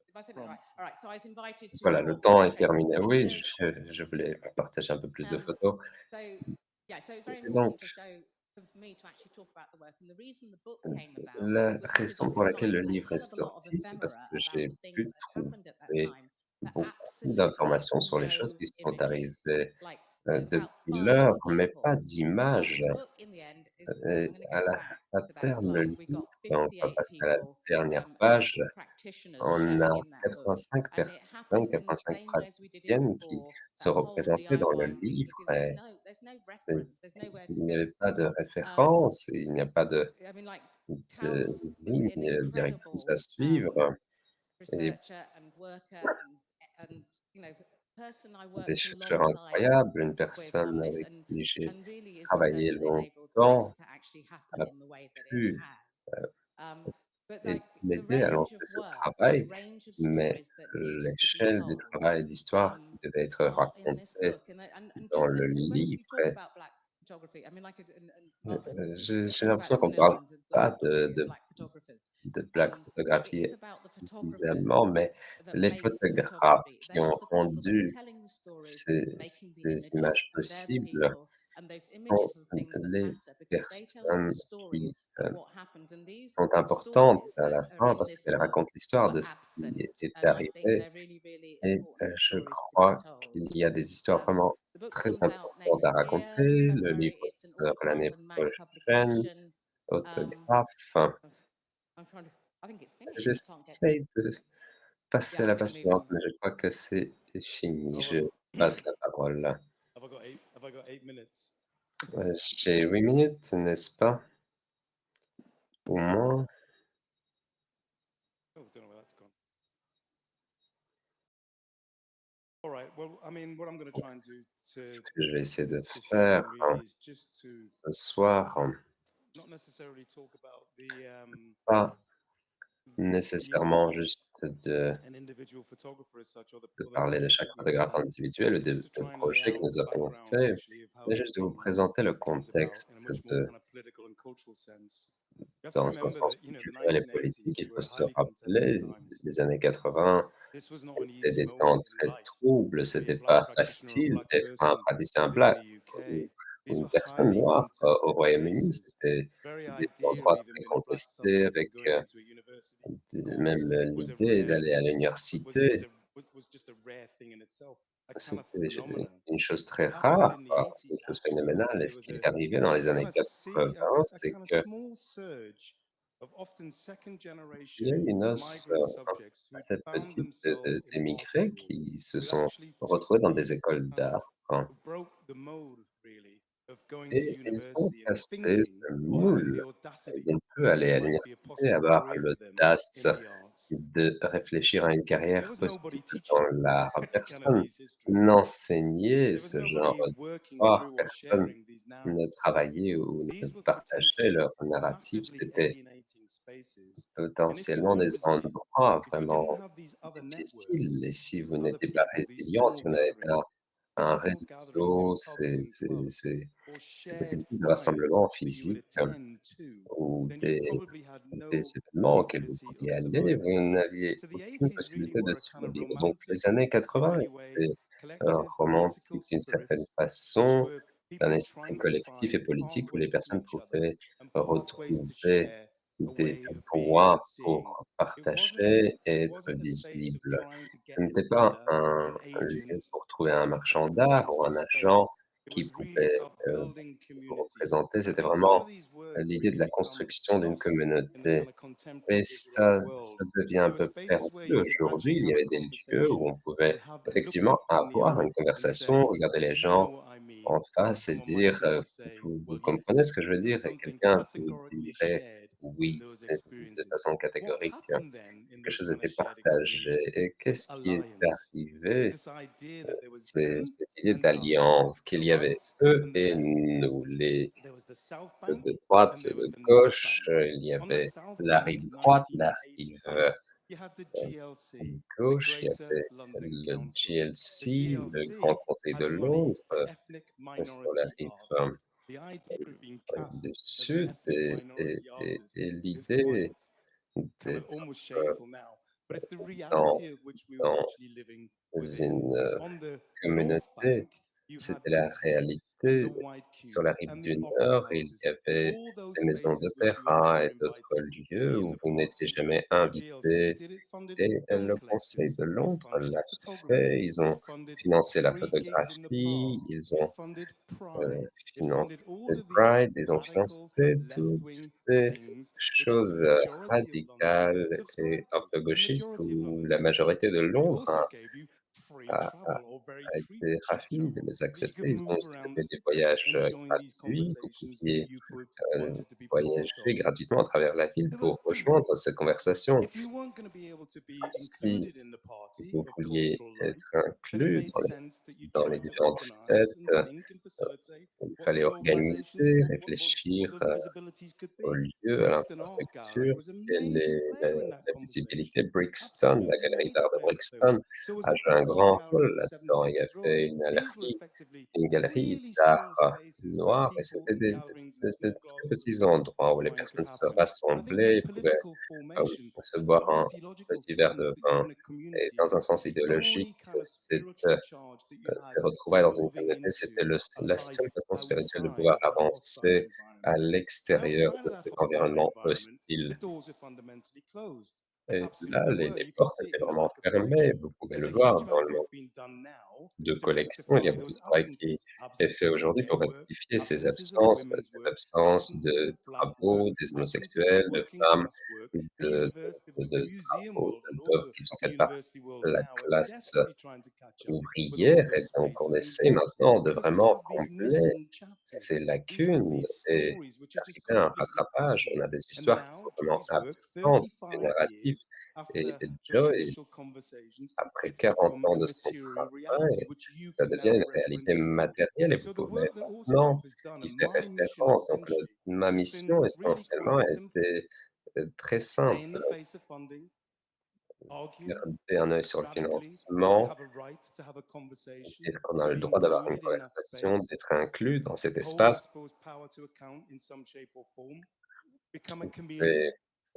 D: If I said that right, all right. So I was invited to
C: Voilà, le
D: talk
C: temps
D: and
C: est
D: show some
C: terminé. Oui,
D: pictures.
C: je voulais partager un peu plus de
D: Um,
C: photos
D: so yeah, so it's very
C: et donc
D: important to show for me to actually talk about the work. And the reason the book came about
C: la
D: was because you
C: raison
D: could
C: pour laquelle
D: find
C: le
D: a
C: livre est
D: hell of a lot of
C: sorti, c'est parce
D: ephemera
C: que
D: about
C: j'ai
D: the things
C: pu
D: that had happened at that
C: trouver
D: time, but
C: beaucoup
D: absolutely
C: d'informations sur les choses
D: no
C: qui sont
D: images.
C: arrivées,
D: Like about
C: depuis
D: five
C: l'heure, mais pas
D: people.
C: d'images.
D: The book in the end is
C: Et
D: I'm going to
C: à
D: go
C: la
D: back
C: à
D: to that
C: terme, le
D: slide. We
C: livre,
D: got
C: on va
D: 58
C: passer à la
D: people
C: dernière
D: as
C: page,
D: practitioners
C: on a
D: showing in that book.
C: 85
D: And it
C: personnes,
D: happened in the
C: 85
D: same way as we did it
C: praticiennes qui
D: before,
C: sont
D: that whole
C: représentées dans le
D: DIY
C: livre
D: because
C: et
D: there's no
C: c'est
D: reference, there's nowhere
C: il
D: to
C: n'y
D: go
C: avait pas
D: to.
C: de
D: Um,
C: référence, il n'y a pas
D: I mean, like
C: de
D: Taos was an
C: ligne directrice à
D: incredible
C: suivre et
D: researcher and worker and you know person I
C: des
D: worked
C: chercheurs
D: alongside
C: incroyables, une
D: with
C: personne
D: on this
C: avec qui j'ai
D: and really is the
C: travaillé
D: person that enabled this
C: longtemps
D: to actually happen
C: a
D: in the way that it
C: pu,
D: has. But
C: et
D: like the
C: m'aider à
D: range of
C: lancer ce
D: work and the
C: travail,
D: range of
C: mais
D: stories that needed to be
C: l'échelle du
D: told
C: travail, d'histoire qui devait être
D: are in this
C: racontée
D: book and
C: dans
D: just
C: le
D: and when
C: livre
D: you talk about black photography, I mean, like
C: j'ai
D: talk about
C: l'impression qu'on ne parle
D: Sunil and black
C: pas
D: photography and black photographers.
C: de black
D: um, it
C: photographie
D: is about the
C: suffisamment,
D: photographers
C: mais
D: that
C: les
D: make the
C: photographes
D: photography.
C: qui
D: They are
C: ont
D: the people that are
C: rendu
D: telling the stories, that
C: ces
D: are making the
C: ces images
D: images, and they're the
C: possibles
D: people, and those
C: sont
D: images are the things that
C: les
D: matter because they tell you the
C: personnes
D: story
C: qui,
D: of what happened. And these
C: sont importantes
D: stories
C: à
D: that
C: la
D: are
C: fin
D: in
C: parce
D: this
C: qu'elles
D: book
C: racontent l'histoire
D: were
C: de ce qui
D: absent,
C: est
D: and I think
C: arrivé
D: they're really, really
C: et
D: important
C: je
D: stories to be
C: crois
D: told.
C: qu'il y a des histoires vraiment
D: The book
C: très
D: comes out
C: importantes à
D: next year in
C: raconter. Le
D: February.
C: livre
D: It's an
C: sort
D: autograph
C: l'année
D: and Mac
C: prochaine,
D: publication. Um,
C: autographe.
D: I'm trying to. I think it's finished. I can't get.
C: J'essaie de passer
D: Yeah,
C: à
D: I'm
C: la
D: going to move
C: patiente,
D: on.
C: mais je crois que c'est fini.
A: Oh,
C: Je passe la parole.
A: have I got 8 minutes?
C: J'ai 8 minutes, n'est-ce pas? Ou moins?
A: Oh, don't know where that's gone. All right. Well, I mean, what I'm going to try and do
C: Ce que je vais essayer de
A: this
C: faire
A: evening really is just to
C: ce soir,
A: not necessarily talk about
C: pas
A: the
C: nécessairement juste de
A: an individual photographer as such
C: de
A: or the
C: parler de
A: project
C: chaque
A: that we've
C: photographe
A: done.
C: individuel ou
A: It's just to
C: des
A: try and lay
C: projets que
A: out
C: nous
A: the
C: avons
A: background
C: faits,
A: actually of how
C: mais
A: this
C: juste de vous
A: thing
C: présenter le
A: comes about
C: contexte
A: in a much more
C: de
A: kind of political and cultural sense. You have to
C: dans un
A: remember
C: sens
A: that,
C: plus
A: the
C: culturel et politique.
A: 1980s
C: Il faut
A: were
C: se
A: highly contested
C: rappeler,
A: times.
C: les années 80
A: This was not an
C: étaient
A: easy
C: des temps
A: moment in
C: très
A: life
C: troubles.
A: to be a
C: C'était
A: black
C: pas
A: practitioner or a
C: facile
A: black
C: d'être un
A: person
C: praticien
A: living in
C: black
A: the
C: ou
A: UK.
C: ou
A: These
C: une
A: were
C: personne
A: highly
C: noire, au
A: contested
C: Royaume-Uni.
A: spaces.
C: C'était
A: Very
C: des
A: idea of
C: endroits
A: even
C: très
A: being a black
C: contestés
A: subject and
C: avec,
A: going into a university
C: même
A: course was a
C: l'idée
A: rare
C: d'aller à
A: was a, was
C: l'université.
A: a was just a rare thing in itself, a kind of
C: C'était
A: phenomenon.
C: une chose très
A: What happened
C: rare,
A: in the
C: une
A: 80s
C: chose
A: actually was that
C: phénoménale et
A: there
C: ce
A: was
C: qui est arrivé dans les années 80,
A: a
C: c'est
A: kind of
C: qu'il
A: small surge of often second
C: y a eu
A: generation
C: une hausse,
A: migrant subjects who'd
C: assez
A: found
C: petite
A: themselves in art
C: d'émigrés
A: school,
C: qui se
A: who
C: sont
A: actually took
C: retrouvés dans des
A: the
C: écoles
A: kind of
C: d'art, hein,
A: who broke the mold really of going to
C: et ils ont
A: university and
C: cassé
A: thinking
C: ce
A: or having
C: moule
A: the audacity
C: de ne plus
A: that
C: aller
A: there
C: à
A: might be a
C: l'université,
A: possible
C: avoir
A: career for them
C: l'audace
A: in the arts.
C: de réfléchir à une
A: There
C: carrière
A: was nobody
C: possible dans
A: teaching them
C: l'art.
A: kind of
C: Personne
A: these histories.
C: n'enseignait
A: There was
C: ce genre
A: nobody working
C: d'histoire,
A: through or
C: personne
A: sharing these
C: ne
A: narratives.
C: travaillait ou ne
A: These were
C: partageait
A: potentially
C: leur narratif.
A: massively
C: C'était
A: alienating spaces. And if you
C: potentiellement des
A: weren't resilient,
C: endroits
A: if you didn't
C: vraiment
A: have these other
C: difficiles
A: networks,
C: et si
A: these
C: vous
A: other
C: n'étiez pas
A: people, these
C: résilient,
A: small
C: si vous n'avez pas
A: gatherings,
C: un
A: physical gatherings in
C: réseau,
A: pubs and clubs, or
C: ces
A: shared
C: possibilités de
A: finds
C: rassemblement
A: that you would
C: physique
A: attend to,
C: ou
A: then you probably had
C: des
A: no
C: événements auxquels vous
A: possibility of
C: pouviez aller,
A: surviving.
C: vous n'aviez
A: So the
C: aucune
A: 80s really
C: possibilité de
A: were a kind of
C: survivre. Donc les
A: romantic,
C: années
A: in
C: 80
A: many
C: étaient,
A: ways, collective political
C: romantiques d'une
A: spirit,
C: certaine
A: which
C: façon,
A: were
C: d'un
A: people
C: esprit
A: trying to
C: collectif et
A: find
C: politique où les
A: pathways to
C: personnes
A: each other
C: pouvaient
A: and pathways to
C: retrouver
A: share a
C: des
A: way of being and
C: voies
A: seeing.
C: pour
A: It wasn't
C: partager et
A: it
C: être
A: wasn't a space of
C: visibles.
A: trying to
C: Ce
A: get a
C: n'était pas
A: dealer, an
C: un lieu
A: agent,
C: pour trouver un
A: or a
C: marchand d'art ou un
A: property
C: agent.
A: space. It
C: qui
E: was really
C: pouvait,
E: upbuilding
C: vous
E: community.
C: représenter. C'était
E: And some of
C: vraiment,
E: these words
C: l'idée de
E: really
C: la
E: become
C: construction d'une
E: lost in the
C: communauté.
E: kind of contemporary
C: Mais
E: digital
C: ça
E: world.
C: devient
E: But
C: un
E: there were
C: peu
E: spaces where
C: perdu
E: you could
C: aujourd'hui.
E: actually
C: Il y
E: have a
C: avait des lieux où
E: conversation
C: on pouvait
E: and have look
C: effectivement
E: people in the
C: avoir
E: eye
C: une
E: and
C: conversation,
E: say,
C: regarder les
E: "Do you know
C: gens
E: what I mean?"
C: en
E: And
C: face et
E: someone might
C: dire,
E: simply say,
C: «Vous
E: "Well,
C: comprenez
E: yes."
C: ce que je veux
E: There was
C: dire?» Et
E: something
C: quelqu'un vous
E: categorically
C: dirait:
E: shared in
C: «Oui»,
E: those
C: c'est de
E: experiences.
C: façon
E: What
C: catégorique.
E: happened then in
C: Quelque
E: those
C: chose
E: kind
C: était
E: of shared
C: partagé.
E: experiences
C: Et
E: was
C: qu'est-ce qui est
E: alliance. There was
C: arrivé?
E: this idea that there was
C: C'est
E: them
C: cette idée
E: and us,
C: d'alliance,
E: the
C: qu'il y avait
E: right
C: eux
E: and the
C: et
E: left.
C: nous, les
E: There was the South
C: ceux
E: Bank
C: de droite,
E: and
C: ceux
E: there was
C: de
E: the North
C: gauche,
E: Bank.
C: il y
E: On the
C: avait
E: South
C: la
E: Bank
C: rive
E: in
C: droite, la rive,
E: 1986, you had the
C: rive
E: GLC, the
C: gauche, il y
E: Greater
C: avait
E: London
C: le
E: Council. The
C: GLC, le Grand
E: GLC
C: Conseil de
E: had money
C: Londres,
E: for ethnic
C: sur la
E: minority
C: rive,
E: arts. The idea of being
C: du
E: cast as an
C: sud
E: ethnic minority artist
C: et
E: is
C: l'idée
E: quite kind of
C: d'être,
E: almost shameful now, but it's the
C: dans
E: reality of which we were
C: dans
E: actually living within.
C: une,
E: On the North
C: communauté.
E: Bank, you had
C: C'était
E: the
C: la
E: Tate and the
C: réalité.
E: White
C: Sur la
E: Cubes
C: rive
E: and the
C: du
E: opera
C: Nord, il
E: houses,
C: y avait
E: all those
C: des maisons
E: spaces which you were
C: d'opéra
E: never
C: et d'autres
E: invited to
C: lieux
E: be in
C: où
E: the
C: vous n'étiez
E: party.
C: jamais
E: What the GLC
C: invité.
E: did, it funded
C: Et
E: film
C: le Conseil
E: collections,
C: de
E: it
C: Londres
E: funded
C: l'a
E: photography,
C: fait. Ils
E: it
C: ont
E: funded
C: financé la
E: free gigs in the park,
C: photographie, ils
E: it
C: ont,
E: funded
C: heu,
E: Pride, it funded all
C: financé
E: of these
C: Pride, ils ont
E: radical
C: financé toutes
E: left-wing
C: ces
E: things which the
C: choses,
E: majority of London
C: radicales et
E: subscribed
C: un
E: to.
C: peu
E: The
C: gauchistes
E: majority of
C: où
E: London
C: la
E: subscribed
C: majorité
E: to.
C: de
E: It
C: Londres
E: also gave you free
C: a a
E: travel or very
C: a été
E: cheap
C: ravi de
E: travel
C: les
E: so that you
C: accepter.
E: could
C: Ils ont
E: move
C: aussi
E: around the
C: fait des
E: city
C: voyages,
E: and join these
C: gratuits. Vous
E: conversations that
C: pouviez,
E: you could
C: heu,
E: wanted to be part of.
C: voyager gratuitement à travers la ville
E: There were,
C: pour rejoindre ces conversations.
E: if you weren't going to be able to be
C: Si
E: included in the party
C: vous
E: or
C: vouliez
E: cultural life,
C: être
E: then it
C: inclus
E: made sense that you
C: dans les
E: tried to
C: différentes
E: organize and
C: fêtes,
E: think and facilitate
C: il
E: what
C: fallait
E: those organizations,
C: organiser,
E: what
C: réfléchir,
E: those visibilities could
C: au
E: be.
C: lieu, à
E: Brixton Art Gallery
C: l'infrastructure,
E: was a
C: quelle
E: major
C: est
E: player in that
C: la
E: conversation.
C: visibilité. Brixton, la
E: Absolutely
C: galerie
E: major
C: d'art de
E: player.
C: Brixton,
E: So was
C: a
E: the
C: joué un
E: Black Art
C: grand rôle
E: Gallery at Seven
C: là-dedans. Il a
E: Sisters Road.
C: fait
E: These were effectively
C: une galerie
E: really small
C: d'art
E: spaces where
C: noir, et
E: people
C: c'était
E: in gatherings and
C: de
E: small
C: très
E: classes of
C: petits
E: people
C: endroits où les
E: wine could
C: personnes se
E: happen. And I think
C: rassemblaient
E: that
C: et pouvaient,
E: political formation,
C: se
E: that
C: boire un
E: ideological
C: petit verre
E: sense
C: de
E: that you were
C: vin.
E: in a
C: Et
E: community
C: dans un sens
E: the only
C: idéologique,
E: kind of
C: cette,
E: spiritual charge that you had
C: ces
E: to
C: retrouvailles dans une
E: moving
C: communauté, c'était
E: into a
C: la
E: life
C: seule façon spirituelle de
E: outside
C: pouvoir
E: of that hostile
C: avancer à
E: environment. And
C: l'extérieur
E: outside
C: de
E: of that
C: cet
E: hostile
C: environnement
E: environment, the
C: hostile.
E: doors were fundamentally closed. They
C: Et là,
E: absolutely were.
C: les
E: You can
C: portes
E: see it
C: étaient
E: in the
C: vraiment
E: lack of
C: fermées.
E: collection.
C: Vous pouvez
E: There's
C: le
E: a huge
C: voir
E: amount
C: dans
E: of
C: le
E: work
C: manque
E: being done now
C: de
E: to
C: collection. Il y a
E: rectify
C: beaucoup de
E: those
C: travail qui
E: absences.
C: est fait
E: Absences of
C: aujourd'hui
E: gay
C: pour
E: work,
C: rectifier
E: absences of women's
C: ces
E: work,
C: absences
E: absences
C: de
E: of black work,
C: travaux des
E: absences of
C: homosexuels, de
E: working
C: femmes,
E: class work.
C: de,
E: The university, the
C: de
E: museum
C: travaux,
E: world, and
C: d'œuvres
E: also
C: qui sont
E: the
C: faites par
E: university world
C: la
E: now are
C: classe
E: desperately trying to catch up with all of
C: ouvrière. Et
E: those
C: donc, on
E: spaces and
C: essaie
E: gaps
C: maintenant de
E: because we
C: vraiment
E: have these
C: combler
E: missing chapters.
C: ces
E: We have
C: lacunes
E: these
C: et
E: stories which are just
C: arriver à un
E: completely
C: rattrapage. On
E: absent.
C: a des
E: And
C: histoires qui sont
E: now,
C: vraiment
E: Joy's work,
C: absentes du
E: 35
C: narratif.
E: years
C: Et
E: after those
C: Joy,
E: initial conversations,
C: après
E: it's
C: 40
E: become
C: ans
E: a
C: de son
E: material reality
C: travail,
E: which you
C: ça
E: can
C: devient
E: now
C: une réalité
E: reference through.
C: matérielle, et vous
E: So the
C: pouvez
E: work that
C: maintenant
E: Autograph has done,
C: y
E: and
C: faire
E: my mission
C: référence. Donc
E: essentially,
C: ma
E: has been
C: mission
E: really
C: essentiellement
E: quite simple.
C: était, très
E: Stay
C: simple:
E: in the face of funding, argue
C: garder un œil sur le
E: radically that you
C: financement,
E: have a right to have a conversation,
C: dire qu'on a
E: to
C: le
E: be
C: droit d'avoir une
E: included in that
C: conversation,
E: space,
C: d'être inclus dans cet
E: hold, I
C: espace,
E: suppose, power to account in some shape or form, become a chameleon,
C: trouver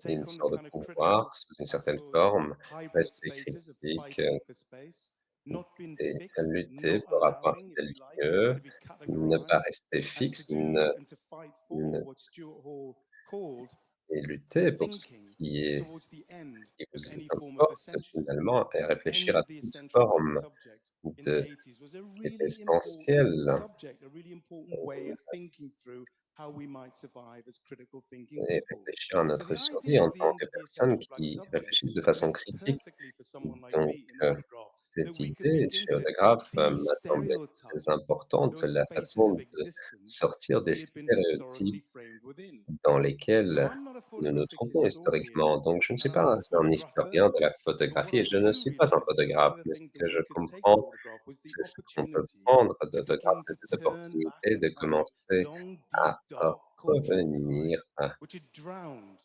C: une
E: take on the
C: sorte de
E: kind of critical,
C: pouvoir sous une
E: I
C: certaine
E: suppose,
C: forme,
E: hybrid
C: rester
E: spaces of
C: critique,
E: fighting for space, not being
C: et
E: fixed,
C: lutter
E: not
C: pour avoir
E: allowing, if
C: des
E: you like,
C: lieux,
E: to be
C: ne pas
E: categorized,
C: rester
E: and to
C: fixe,
E: do and to fight for
C: ne
E: what Stuart Hall called
C: et lutter pour ce
E: thinking
C: qui est
E: towards the end
C: qui
E: of
C: vous
E: any form of
C: importe
E: essentialism.
C: finalement, et
E: The end
C: réfléchir à
E: of the
C: toute
E: essential right
C: forme
E: subject in the
C: de
E: 80s was a
C: qui est
E: really important
C: essentielle.
E: subject, a really important way of thinking through how we might survive as critical thinking
C: Et
E: people.
C: réfléchir à
E: So
C: notre
E: the
C: survie
E: idea
C: en
E: of the
C: tant
E: end
C: que
E: of the
C: personnes
E: essential right
C: qui
E: subject
C: réfléchissent de façon
E: met
C: critique.
E: perfectly for someone like
C: Donc,
E: me in Autograph, that
C: cette
E: we could
C: idée
E: begin
C: chez
E: to
C: Autographe, m'a semblé
E: de-stereotype
C: très importante,
E: those
C: la
E: spaces of
C: façon de
E: existence
C: sortir des
E: we had been
C: stéréotypes
E: historically framed within.
C: dans
E: So
C: lesquels
E: I'm not a
C: nous nous
E: photographic
C: trouvons
E: historian,
C: historiquement. Donc, je ne
E: and
C: suis
E: I'm
C: pas
E: not a
C: un historien
E: photographer,
C: de la
E: but what
C: photographie, et
E: I
C: je ne
E: do
C: suis pas un
E: realize is that one
C: photographe,
E: of the
C: mais ce
E: things that
C: que je
E: we could take from
C: comprends,
E: Autograph was the
C: c'est ce qu'on peut
E: opportunity
C: prendre
E: to
C: d'Autographe,
E: begin
C: c'est
E: to
C: cette
E: turn back
C: opportunité
E: a
C: de
E: kind of
C: commencer
E: long, deep,
C: à
E: dark cultural
C: revenir
E: tide which had drowned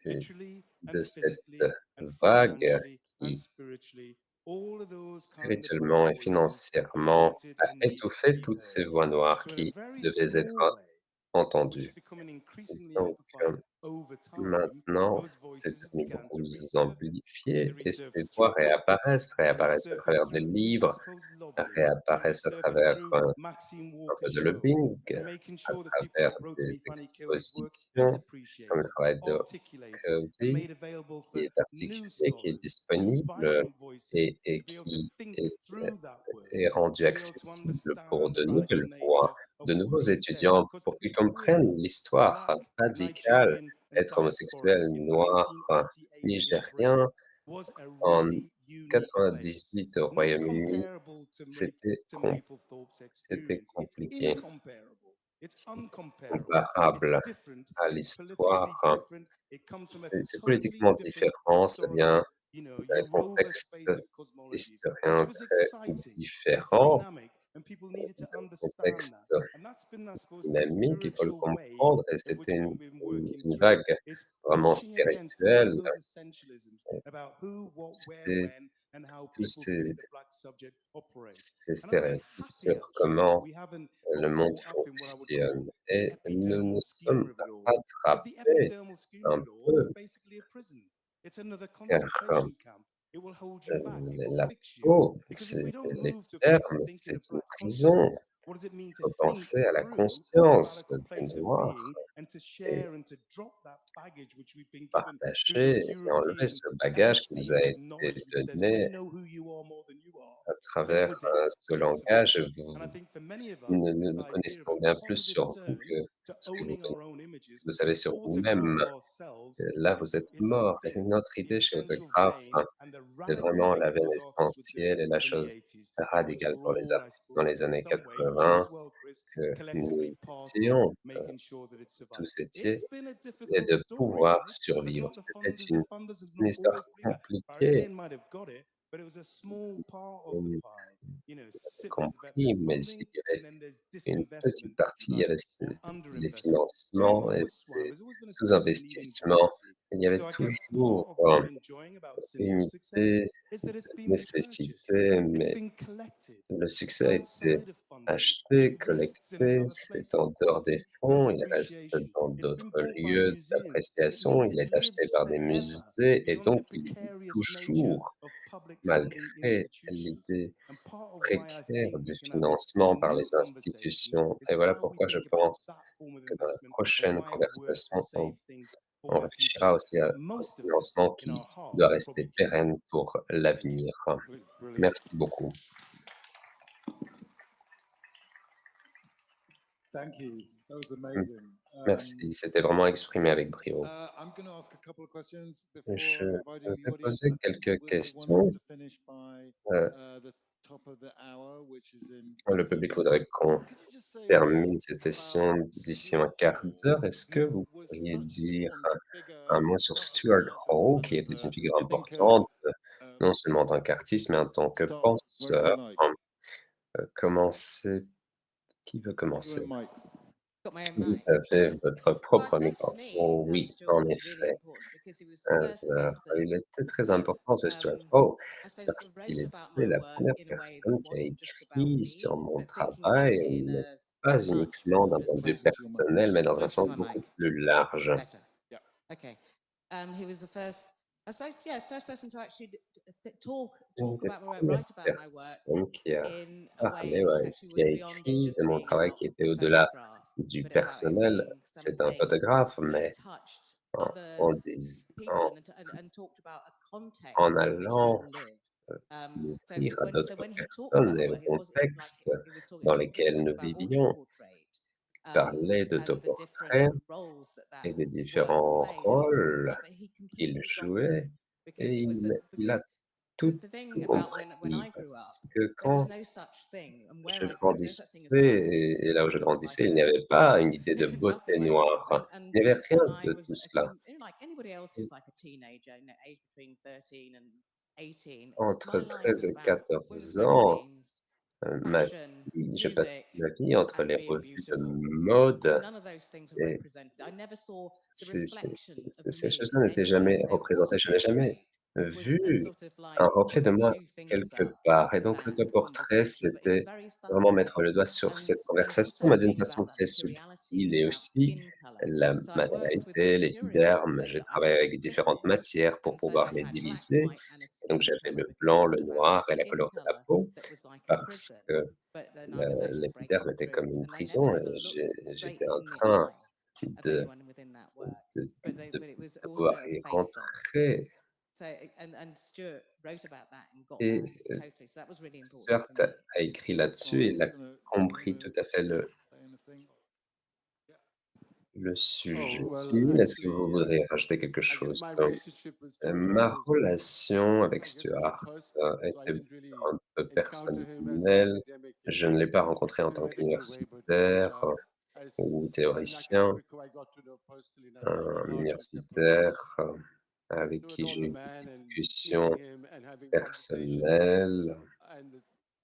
C: euh,
E: literally and
C: de cette
E: physically and
C: vague
E: financially and
C: qui,
E: spiritually all of those kind of black
C: spirituellement et
E: voices who
C: financièrement,
E: wanted
C: a
E: and needed to
C: étouffé
E: be
C: toutes ces
E: heard.
C: voix noires
E: So in a
C: qui
E: very
C: devaient
E: small
C: être
E: way, which is
C: entendus.
E: becoming increasingly
C: Donc,
E: amplified over time,
C: maintenant,
E: those
C: c'est
E: voices
C: devenu
E: began
C: beaucoup
E: to
C: plus
E: resurface. They
C: amplifié et ces
E: resurfaced
C: voix
E: through books, they
C: réapparaissent à
E: resurfaced
C: travers des
E: through
C: livres,
E: supposed lobbying, they
C: réapparaissent à
E: resurfaced
C: travers,
E: through Maxine
C: un
E: Walker's
C: peu de
E: show,
C: lobbying,
E: and making
C: à
E: sure that people
C: travers
E: like
C: des
E: Rotimi Fani Cody work is
C: expositions, comme le
E: appreciated,
C: travail de
E: articulated, and
C: Cody,
E: made available
C: qui
E: for
C: est articulé,
E: new
C: qui est
E: scholars and
C: disponible
E: vibrant voices
C: et
E: to be able to
C: qui
E: think
C: est,
E: through that work,
C: est rendu
E: to be able to
C: accessible pour
E: understand the
C: de
E: radical
C: nouvelles voix,
E: nature of
C: de
E: what
C: nouveaux
E: it says.
C: étudiants,
E: Because to
C: pour
E: be
C: qu'ils
E: clear,
C: comprennent l'histoire
E: Black,
C: radicale
E: Nigerian, and
C: d'être
E: diasporic
C: homosexuel
E: in
C: noir
E: 1988 in Britain
C: nigérien
E: was a
C: en
E: really unique place,
C: 98 au
E: not
C: Royaume-Uni,
E: comparable
C: c'était
E: to Mapplethorpe's
C: c'était
E: experience. It's
C: compliqué.
E: incomparable. It's
C: C'était
E: uncomparable. It's
C: comparable
E: different.
C: à
E: It's
C: l'histoire,
E: politically different. It comes from a
C: c'est
E: totally
C: politiquement
E: different
C: différent, ça vient
E: historical,
C: d'un
E: Yoruba
C: contexte
E: space of cosmologies, which
C: historien
E: was
C: très
E: exciting and
C: différent,
E: dynamic, and people needed to
C: d'un
E: understand that.
C: contexte
E: And that's been, I suppose, the
C: dynamique, il faut le
E: spiritual wave
C: comprendre, et
E: in
C: c'était
E: which we've been working
C: une
E: through,
C: vague
E: is
C: vraiment
E: pushing against all of
C: spirituelle.
E: those essentialisms about who, what, where,
C: C'est
E: when, and how
C: tous
E: people think the black subject operates.
C: ces
E: And I'm very
C: stéréotypes
E: happy,
C: sur
E: actually, that
C: comment
E: we haven't
C: le
E: got
C: monde
E: caught up in what I would call
C: fonctionne.
E: the
C: Et nous
E: epidermal
C: nous
E: schema
C: sommes
E: of it all, because the
C: rattrapés
E: epidermal schema of
C: un
E: it all is
C: peu,
E: basically a prison. It's another
C: car
E: concentration camp. It will hold you back. It will
C: la
E: fix you.
C: peau,
E: Because if
C: c'est
E: we don't move to a place of
C: l'épiderme,
E: thinking
C: c'est
E: of
C: une
E: black
C: prison.
E: consciousness, what does it mean
C: Il
E: to
C: faut
E: think
C: penser à la
E: through a
C: conscience
E: radical
C: du
E: place of
C: noir
E: being and to
C: et
E: share and to drop that baggage which we've been given through
C: partager
E: those
C: et enlever
E: European
C: ce bagage qui nous a
E: anesthetes of
C: été
E: knowledge which says we
C: donné
E: know who you are more than you are.
C: à travers,
E: Liquidate
C: ce
E: philosophy.
C: langage.
E: And I think for many of
C: Nous
E: us,
C: nous
E: this
C: nous
E: idea of
C: connaissons
E: a
C: bien plus
E: positive
C: sur vous
E: turn
C: que
E: to
C: ce que
E: owning our own images,
C: vous
E: to
C: savez sur
E: photograph
C: vous-même.
E: ourselves,
C: Là, vous êtes
E: is I
C: mort. Et
E: think
C: notre
E: the
C: idée chez
E: essential
C: Autographe,
E: vein and the
C: c'est
E: radical
C: vraiment la
E: thing
C: veine
E: those artists were doing
C: essentielle et la
E: in the
C: chose
E: 80s, and which
C: radicale
E: we're
C: pour les
E: all, I
C: artistes dans
E: suppose,
C: les
E: in
C: années
E: some way, you
C: 80
E: as well, Chris,
C: que nous
E: collectively part of
C: étions,
E: making sure that it survives.
C: tous étiez,
E: It's been a
C: et
E: difficult
C: de
E: story,
C: pouvoir
E: right? Because
C: survivre.
E: not
C: C'était
E: the funders have
C: une
E: not
C: histoire
E: always believed that. Barry
C: compliquée,
E: Lane might have got it, but it was a small part of the
C: on
E: pie.
C: compris,
E: There's
C: mais s'il
E: funding,
C: y
E: and
C: avait
E: then there's
C: une petite
E: disinvestment, if you
C: partie, il y
E: like,
C: avait
E: or
C: les
E: underinvestment. So
C: financements et
E: with Swipe,
C: ces
E: there's always been a sense of needing
C: sous-investissements.
E: buoyancy.
C: Il y avait
E: So I guess part
C: toujours,
E: of what I'm enjoying about
C: une
E: Sunil's success
C: idée
E: is that it's
C: de
E: been purchased,
C: nécessité,
E: it's
C: mais
E: been collected.
C: le
E: It's
C: succès a été
E: outside of funding.
C: acheté,
E: It rests in
C: collecté,
E: another
C: c'est
E: place of
C: en dehors des
E: quality and
C: fonds, il reste
E: appreciation.
C: dans
E: It's been
C: d'autres
E: bought by
C: lieux
E: museums. It
C: d'appréciation,
E: means
C: il
E: it
C: est acheté
E: lives
C: par des
E: forever
C: musées et
E: beyond the
C: donc il vit
E: precarious nature
C: toujours,
E: of public funding
C: malgré
E: institutions.
C: l'idée
E: And part of why I
C: précaire
E: think
C: du
E: we can have a
C: financement par
E: new
C: les
E: conversation
C: institutions.
E: is
C: Et voilà
E: how we
C: pourquoi je
E: think about
C: pense
E: that form of
C: que dans la
E: investment and
C: prochaine
E: why it works to
C: conversation,
E: save things for
C: on
E: the future.
C: réfléchira aussi à
E: But
C: un
E: most of us
C: financement
E: in
C: qui
E: our
C: doit
E: hearts
C: rester
E: probably care.
C: pérenne pour
E: Thank you.
C: l'avenir.
E: Brilliant.
C: Merci beaucoup.
A: Thank you. That was
C: Mm.
A: amazing.
C: Merci, c'était vraiment exprimé avec brio.
A: I'm going to ask a couple of questions
C: Je
A: before inviting the
C: vais
A: audience.
C: poser
A: I think
C: quelques
A: the one is
C: questions.
A: to finish by
C: Euh,
A: the top of the hour, which is in
C: le
A: 15
C: public voudrait
A: minutes.
C: qu'on
A: Could you just say a
C: termine
A: word
C: cette
A: about
C: session d'ici un
A: Stuart
C: quart
A: Hall,
C: d'heure. Est-ce que
A: who
C: vous
A: was
C: pourriez
A: such an
C: dire
A: important figure,
C: un mot sur
A: not as an
C: Stuart
A: artist,
C: Hall,
A: but
C: qui
A: as
C: était une
A: a
C: figure
A: thinker?
C: importante, non seulement en tant qu'artiste, mais en tant que
A: Start wherever you
C: penseur?
A: like.
C: Commencez. Qui veut
A: Your
C: commencer?
A: own mics.
D: Got my own
C: Vous
D: mic.
C: avez votre
D: Well, I
C: propre
D: suppose for
C: micro.
D: me,
C: Oh oui,
D: Stuart
C: en
D: was really
C: effet.
D: important because he was the first person
C: Il était très
D: that,
C: important, ce Stuart
D: um,
C: Hall,
D: I suppose,
C: parce qu'il
D: wrote about
C: était
D: my
C: la
D: work
C: première
D: in a way that
C: personne qui a
D: wasn't just about
C: écrit
D: me,
C: sur mon
D: but thinking
C: travail,
D: about it in
C: mais
D: a
C: pas
D: much
C: uniquement d'un
D: broader
C: point de vue
A: Closer to
D: sense.
A: your mic.
C: personnel, mais dans un
D: Closer to
C: sens
D: my
C: beaucoup
D: mic.
C: plus large.
D: Better.
A: Yeah.
D: Okay. He was the first, I suppose, yeah, first person to actually
C: Une
D: talk
C: des
D: about my work,
C: premières
D: write about my work
C: personnes qui a
D: in a way
C: parlé,
D: which
C: ouais,
D: actually
C: qui
D: was
C: a
D: beyond it
C: écrit de
D: just
C: mon
D: being
C: travail,
D: about
C: qui était
D: the
C: au-delà
D: photograph,
C: du
D: but about it
C: personnel.
D: being
C: C'est un
D: something
C: photographe,
D: that
C: mais
D: touched
C: en,
D: other
C: en, dis-
D: people
C: en,
D: and talked about a context
C: en
D: within which we
C: allant
D: all live.
C: m'ouvrir à
D: So
C: d'autres
D: when he talked
C: personnes
D: about my
C: et aux
D: work, it was like
C: contextes
D: he was
C: dans
D: just
C: lesquels
D: talking
C: nous
D: about
C: vivions,
D: autoportrait,
C: parler
D: and the different
C: d'autoportraits
D: roles that
C: et des
D: work
C: différents
D: played, and the
C: rôles
D: fact that he
C: qu'il
D: completely got it,
C: jouait
D: because
C: et
D: it was
C: il a tout
D: the thing about when
C: compris
D: I grew up,
C: parce que
D: there was
C: quand
D: no such thing, and
C: je
D: where I grew up, no such thing as
C: grandissais
D: black
C: et là où
D: beauty.
C: je
D: It was like
C: grandissais, il n'y avait pas une idée de
D: nothing
C: beauté
D: like,
C: noire. Il n'y avait rien
D: and I
C: de
D: was
C: tout cela.
D: like anybody else who's like a teenager, aged between 13 and 18.
C: Entre
D: My life
C: 13
D: was
C: et
D: about women's
C: 14 ans,
D: magazines,
C: ma
D: fashion,
C: vie, je passais
D: music,
C: ma vie entre
D: and
C: les
D: being
C: revues de
D: beautiful.
C: mode
D: None of those things were
C: et
D: represented. I never saw the
C: ces, ces-
D: reflection of
C: ces
D: me
C: choses-là n'étaient
D: anywhere.
C: jamais
D: So
C: représentées. Je n'ai jamais
D: autoportrait was a
C: vu
D: sort of like
C: un reflet de
D: putting
C: moi
D: two fingers
C: quelque
D: up
C: part. Et donc
D: that
C: l'autoportrait,
D: conversation, but in a
C: c'était
D: very
C: vraiment
D: subtle
C: mettre
D: way.
C: le doigt sur
D: And
C: cette conversation,
D: also
C: mais d'une
D: being
C: façon
D: about that
C: très subtile.
D: materiality
C: il est
D: about
C: aussi
D: skin color.
C: la
D: So I worked with
C: maternité,
D: Manchurians
C: l'épiderme. J'ai
D: and I
C: travaillé
D: got
C: avec différentes
D: splitting,
C: matières pour
D: and so
C: pouvoir
D: I
C: les
D: had black,
C: diviser.
D: white, and a
C: Et donc
D: skin
C: j'avais
D: color
C: le
D: because it
C: blanc,
D: was
C: le
D: about
C: noir
D: that
C: et la
D: skin
C: couleur de la
D: color
C: peau
D: that was like a
C: parce
D: prison.
C: que
D: But then I was able to break it
C: l'épiderme était
D: through,
C: comme une
D: and they never
C: prison et
D: ever looked straight
C: j'étais en
D: in the
C: train
D: eye of
C: de
D: anyone within that work.
C: de
D: But it was
C: de pouvoir
D: also a
C: y
D: face off.
C: rentrer
D: So and Stuart wrote about that and got
C: et
D: that totally. So that was really important
C: Stuart
D: for me.
C: a écrit
A: Oh,
C: là-dessus et il a
A: do you
C: compris
A: wanna
C: tout à fait
A: say anything?
C: le sujet.
F: Oh, well,
C: Sylvie, est-ce que vous
F: actually,
C: voudriez rajouter quelque
F: I guess
C: chose?
F: my relationship with Stuart
C: Ma
F: was,
C: relation avec
F: I guess, more
C: Stuart,
F: personal. So I
C: était
F: didn't really
C: un peu
F: encounter him as an
C: personnelle.
F: academic
C: Je
F: in
C: ne l'ai pas rencontré en
F: the
C: tant
F: medical way, but
C: qu'universitaire ou
F: as an
C: théoricien,
F: academic who I got to know personally, and I found it
C: un
F: hard to accept my
C: universitaire
F: past.
C: avec
F: Stuart
C: qui j'ai
F: older
C: eu des
F: man, and
C: discussions
F: meeting him and having conversations,
C: personnelles
F: and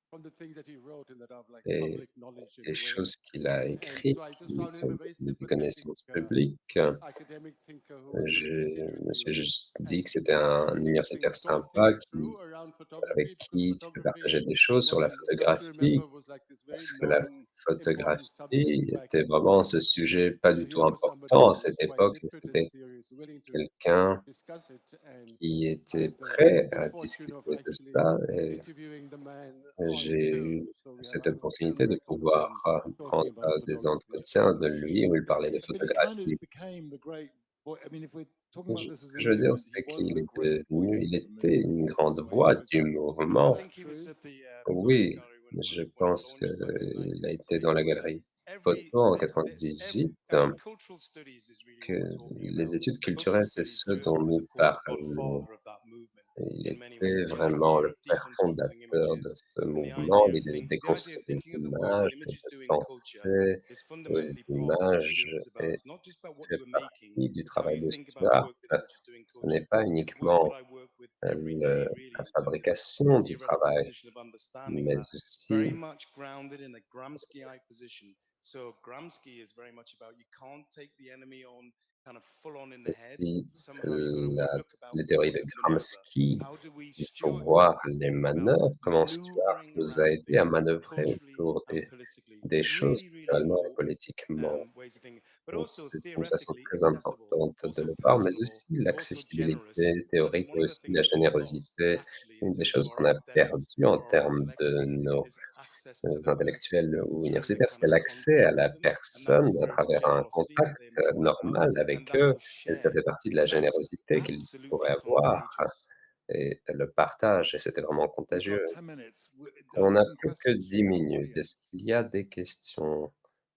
F: from the things that he wrote and that are like
C: et
F: public knowledge in
C: des
F: a way.
C: choses qu'il a
F: And
C: écrites
F: so I just
C: qui
F: found him
C: sont
F: a very
C: devenues des
F: sympathetic
C: connaissances publiques.
F: academic thinker who was very
C: Je me suis
F: considerate.
C: juste dit
F: And
C: que c'était un
F: we could
C: universitaire
F: talk
C: sympa
F: things
C: qui
F: through around
C: avec
F: photography, because
C: qui tu peux
F: photography,
C: partager des choses sur
F: what
C: la
F: you have to
C: photographie,
F: remember, was like this very
C: parce que la
F: known important subject
C: photographie
F: back
C: était
F: in the
C: vraiment ce
F: 90s.
C: sujet pas
F: So
C: du
F: here
C: tout
F: was somebody
C: important
F: who
C: à
F: was
C: cette
F: quite
C: époque, et
F: literate and
C: c'était
F: serious, willing to
C: quelqu'un
F: discuss it. And
C: qui
F: I
C: était
F: had the
C: prêt à
F: good fortune of
C: discuter de
F: actually
C: ça et
F: interviewing the man on
C: j'ai
F: film.
C: eu
F: So
C: cette
F: I have a film
C: opportunité de
F: record of
C: pouvoir,
F: him
C: prendre,
F: talking about
C: des
F: photography.
C: entretiens de lui où il parlait de
A: But it kind of
C: photographie.
A: became the great. I mean, if we're talking
C: Ce
A: about this as a
C: que je veux dire,
A: movement, he
C: c'est
A: was
C: qu'il
A: the
C: est
A: great
C: devenu
A: voice
C: il
A: of the
C: était
A: movement.
C: une grande
A: Where he
C: voix
A: was,
C: du
E: I
C: mouvement.
E: think he was at the Photography
C: Oui,
E: Gallery
C: je
E: when it
C: pense
E: launched back in
C: qu'il a été
E: 1988.
C: dans la
E: So
C: galerie photo en
E: the, every
C: 98,
E: cultural studies is really
C: que
E: what we're talking
C: les
E: about.
C: études
E: Cultural
C: culturelles, c'est
E: studies,
C: ce dont
E: was
C: nous
E: of course the
C: parlons.
E: godfather of that movement
C: Il
E: in many ways.
C: était
E: The
C: vraiment
E: idea
C: le
E: of
C: père
E: deconstructing
C: fondateur de
E: images
C: ce
E: and
C: mouvement, l'idée de
E: the idea of
C: déconstruire des
E: thinking of the work that
C: images,
E: images
C: de
E: do in culture
C: penser
E: is
C: aux
E: fundamentally part of what
C: images
E: Stuart was about.
C: et
E: It's not just about what
C: fait
E: you were making,
C: partie du
E: it's how
C: travail
E: you
C: de
E: think about
C: Stuart.
E: work that images do in
C: Ce n'est
E: culture.
C: pas
E: It's work that
C: uniquement
E: I work with every day, really,
C: la
E: in terms of
C: fabrication du
E: theoretical
C: travail,
E: position of understanding
C: mais
E: that, very
C: aussi
E: much grounded in a Gramsciite position. So Gramsci is very much about, you can't take the enemy on kind of full on in the head.
C: aussi
E: Somehow you've got to
C: la
E: look about
C: les
E: what
C: théories
E: was
C: de
E: the maneuver.
C: Gramsci.
E: How do we,
C: Il faut
E: Stuart
C: voir
E: was
C: les
E: thinking about
C: manœuvres, comment Stuart
E: maneuvering
C: nous a
E: around
C: aidés à
E: things
C: manœuvrer
E: culturally
C: autour
E: and politically.
C: des choses
E: Really, really
C: culturellement et
E: important
C: politiquement.
E: ways of thinking, but
C: Donc
E: also
C: c'est une façon
E: theoretically
C: très
E: accessible,
C: importante de
E: also
C: le voir, mais
E: personable,
C: aussi
E: also generous.
C: l'accessibilité théorique
E: One
C: et
E: of the
C: aussi
E: things
C: la
E: that we've lost
C: générosité.
E: actually in
C: Une des
E: terms of
C: choses
E: our
C: qu'on a
E: academics
C: perdues en
E: or our
C: termes de
E: intellectuals
C: nos
E: is access to the person
C: intellectuels ou
E: through the
C: universitaires,
E: kind
C: c'est
E: of
C: l'accès à
E: contact
C: la
E: with them, and that's
C: personne à
E: through the
C: travers un
E: generosity that
C: contact
E: they may well have,
C: normal
E: and
C: avec
E: that
C: eux.
E: was
C: Et ça fait
E: shared,
C: partie de la
E: and that was
C: générosité qu'ils
E: absolutely
C: pourraient avoir
E: contagious.
C: et le partage, et c'était vraiment
A: We've got
C: contagieux.
A: 10 minutes. Are
C: On
A: there
C: n'a
A: some
C: plus que
A: questions
C: 10
A: from our
C: minutes. Est-ce
A: audience?
C: qu'il y a des questions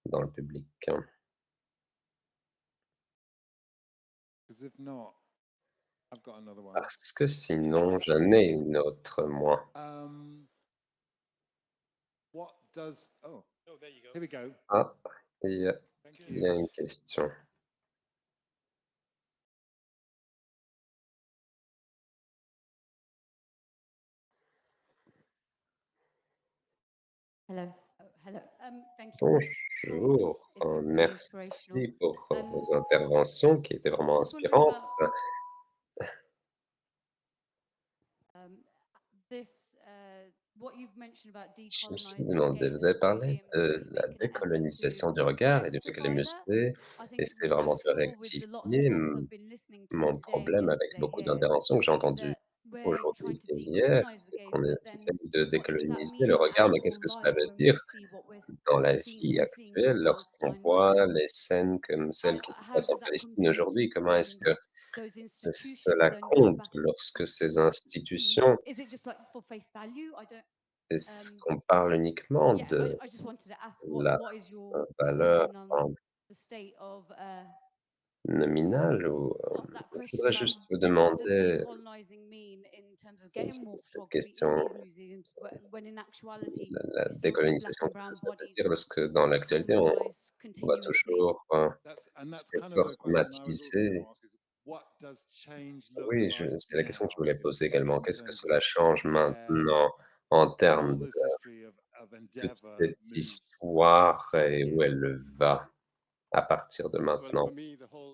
C: dans le public?
A: Because if not, I've got another one.
C: Parce que sinon, j'en ai une autre, moi.
A: What does? Oh,
E: Oh, there you go.
A: here we go.
C: Ah, il y a
A: Thank
C: il y a
A: you.
C: une question.
G: Hello. Oh, hello. Thank you for your talk.
C: Bonjour,
G: It's been really inspirational.
C: merci pour
G: Um,
C: vos interventions qui étaient vraiment
G: just wondering
C: inspirantes.
G: about this, what you've mentioned about
C: Je me suis
G: decolonizing the
C: demandé,
G: gaze
C: vous
G: and
C: avez
G: the
C: parlé
G: museums
C: de
G: really
C: la
G: making an effort to
C: décolonisation du regard et du fait que les
G: rectify that.
C: musées
G: I think
C: essaient
G: I
C: vraiment de
G: struggle with a lot of the
C: rectifier
G: talks I've been listening to
C: mon
G: today and
C: problème avec
G: yesterday
C: beaucoup
G: here,
C: d'interventions que j'ai entendues
G: that we're trying
C: aujourd'hui
G: to
C: et hier,
G: decolonize the
C: c'est
G: gaze,
C: qu'on
G: but then
C: essaie de
G: what does that
C: décoloniser
G: mean
C: le
G: in
C: regard, mais
G: actual
C: qu'est-ce que cela
G: life
C: veut
G: when we
C: dire
G: see what
C: dans la
G: the things
C: vie
G: we're seeing in
C: actuelle lorsqu'on
G: Palestine right
C: voit
G: now?
C: les scènes comme celles qui se
G: How
C: passent en
G: does that
C: Palestine
G: compute
C: aujourd'hui? Comment est-ce
G: when
C: que
G: those institutions
C: cela
G: then go
C: compte
G: back?
C: lorsque ces institutions,
G: Is it just like for face value? I don't.
C: est-ce
G: Um,
C: qu'on parle uniquement
G: yeah,
C: de
G: I just wanted to ask
C: la
G: what is your
C: valeur
G: opinion on the state
C: nominale ou
G: of that
C: je
G: question
C: voudrais
G: about
C: juste vous
G: what does
C: demander
G: decolonizing mean in terms of getting more
C: cette
G: photography in
C: question,
G: these museums when in actuality
C: la
G: we still see black
C: décolonisation,
G: and
C: qu'est-ce que
G: brown
C: ça veut
G: bodies
C: dire lorsque dans l'actualité
G: traumatized
C: on va
G: continuously?
C: toujours
A: That's
C: ces
A: kind of
C: corps
A: a question I was also going to
C: traumatisés.
A: ask: is what does change look
C: Oui,
A: like
C: c'est la question que je
A: now
C: voulais poser également.
A: in
C: Qu'est-ce que
A: terms of
C: cela change
A: care,
C: maintenant en
A: all
C: termes de
A: this history of
C: toute
A: endeavor
C: cette
A: moves
C: histoire
A: from
C: et où
A: here?
C: elle va à partir de
F: Well, for
C: maintenant?
F: me, the whole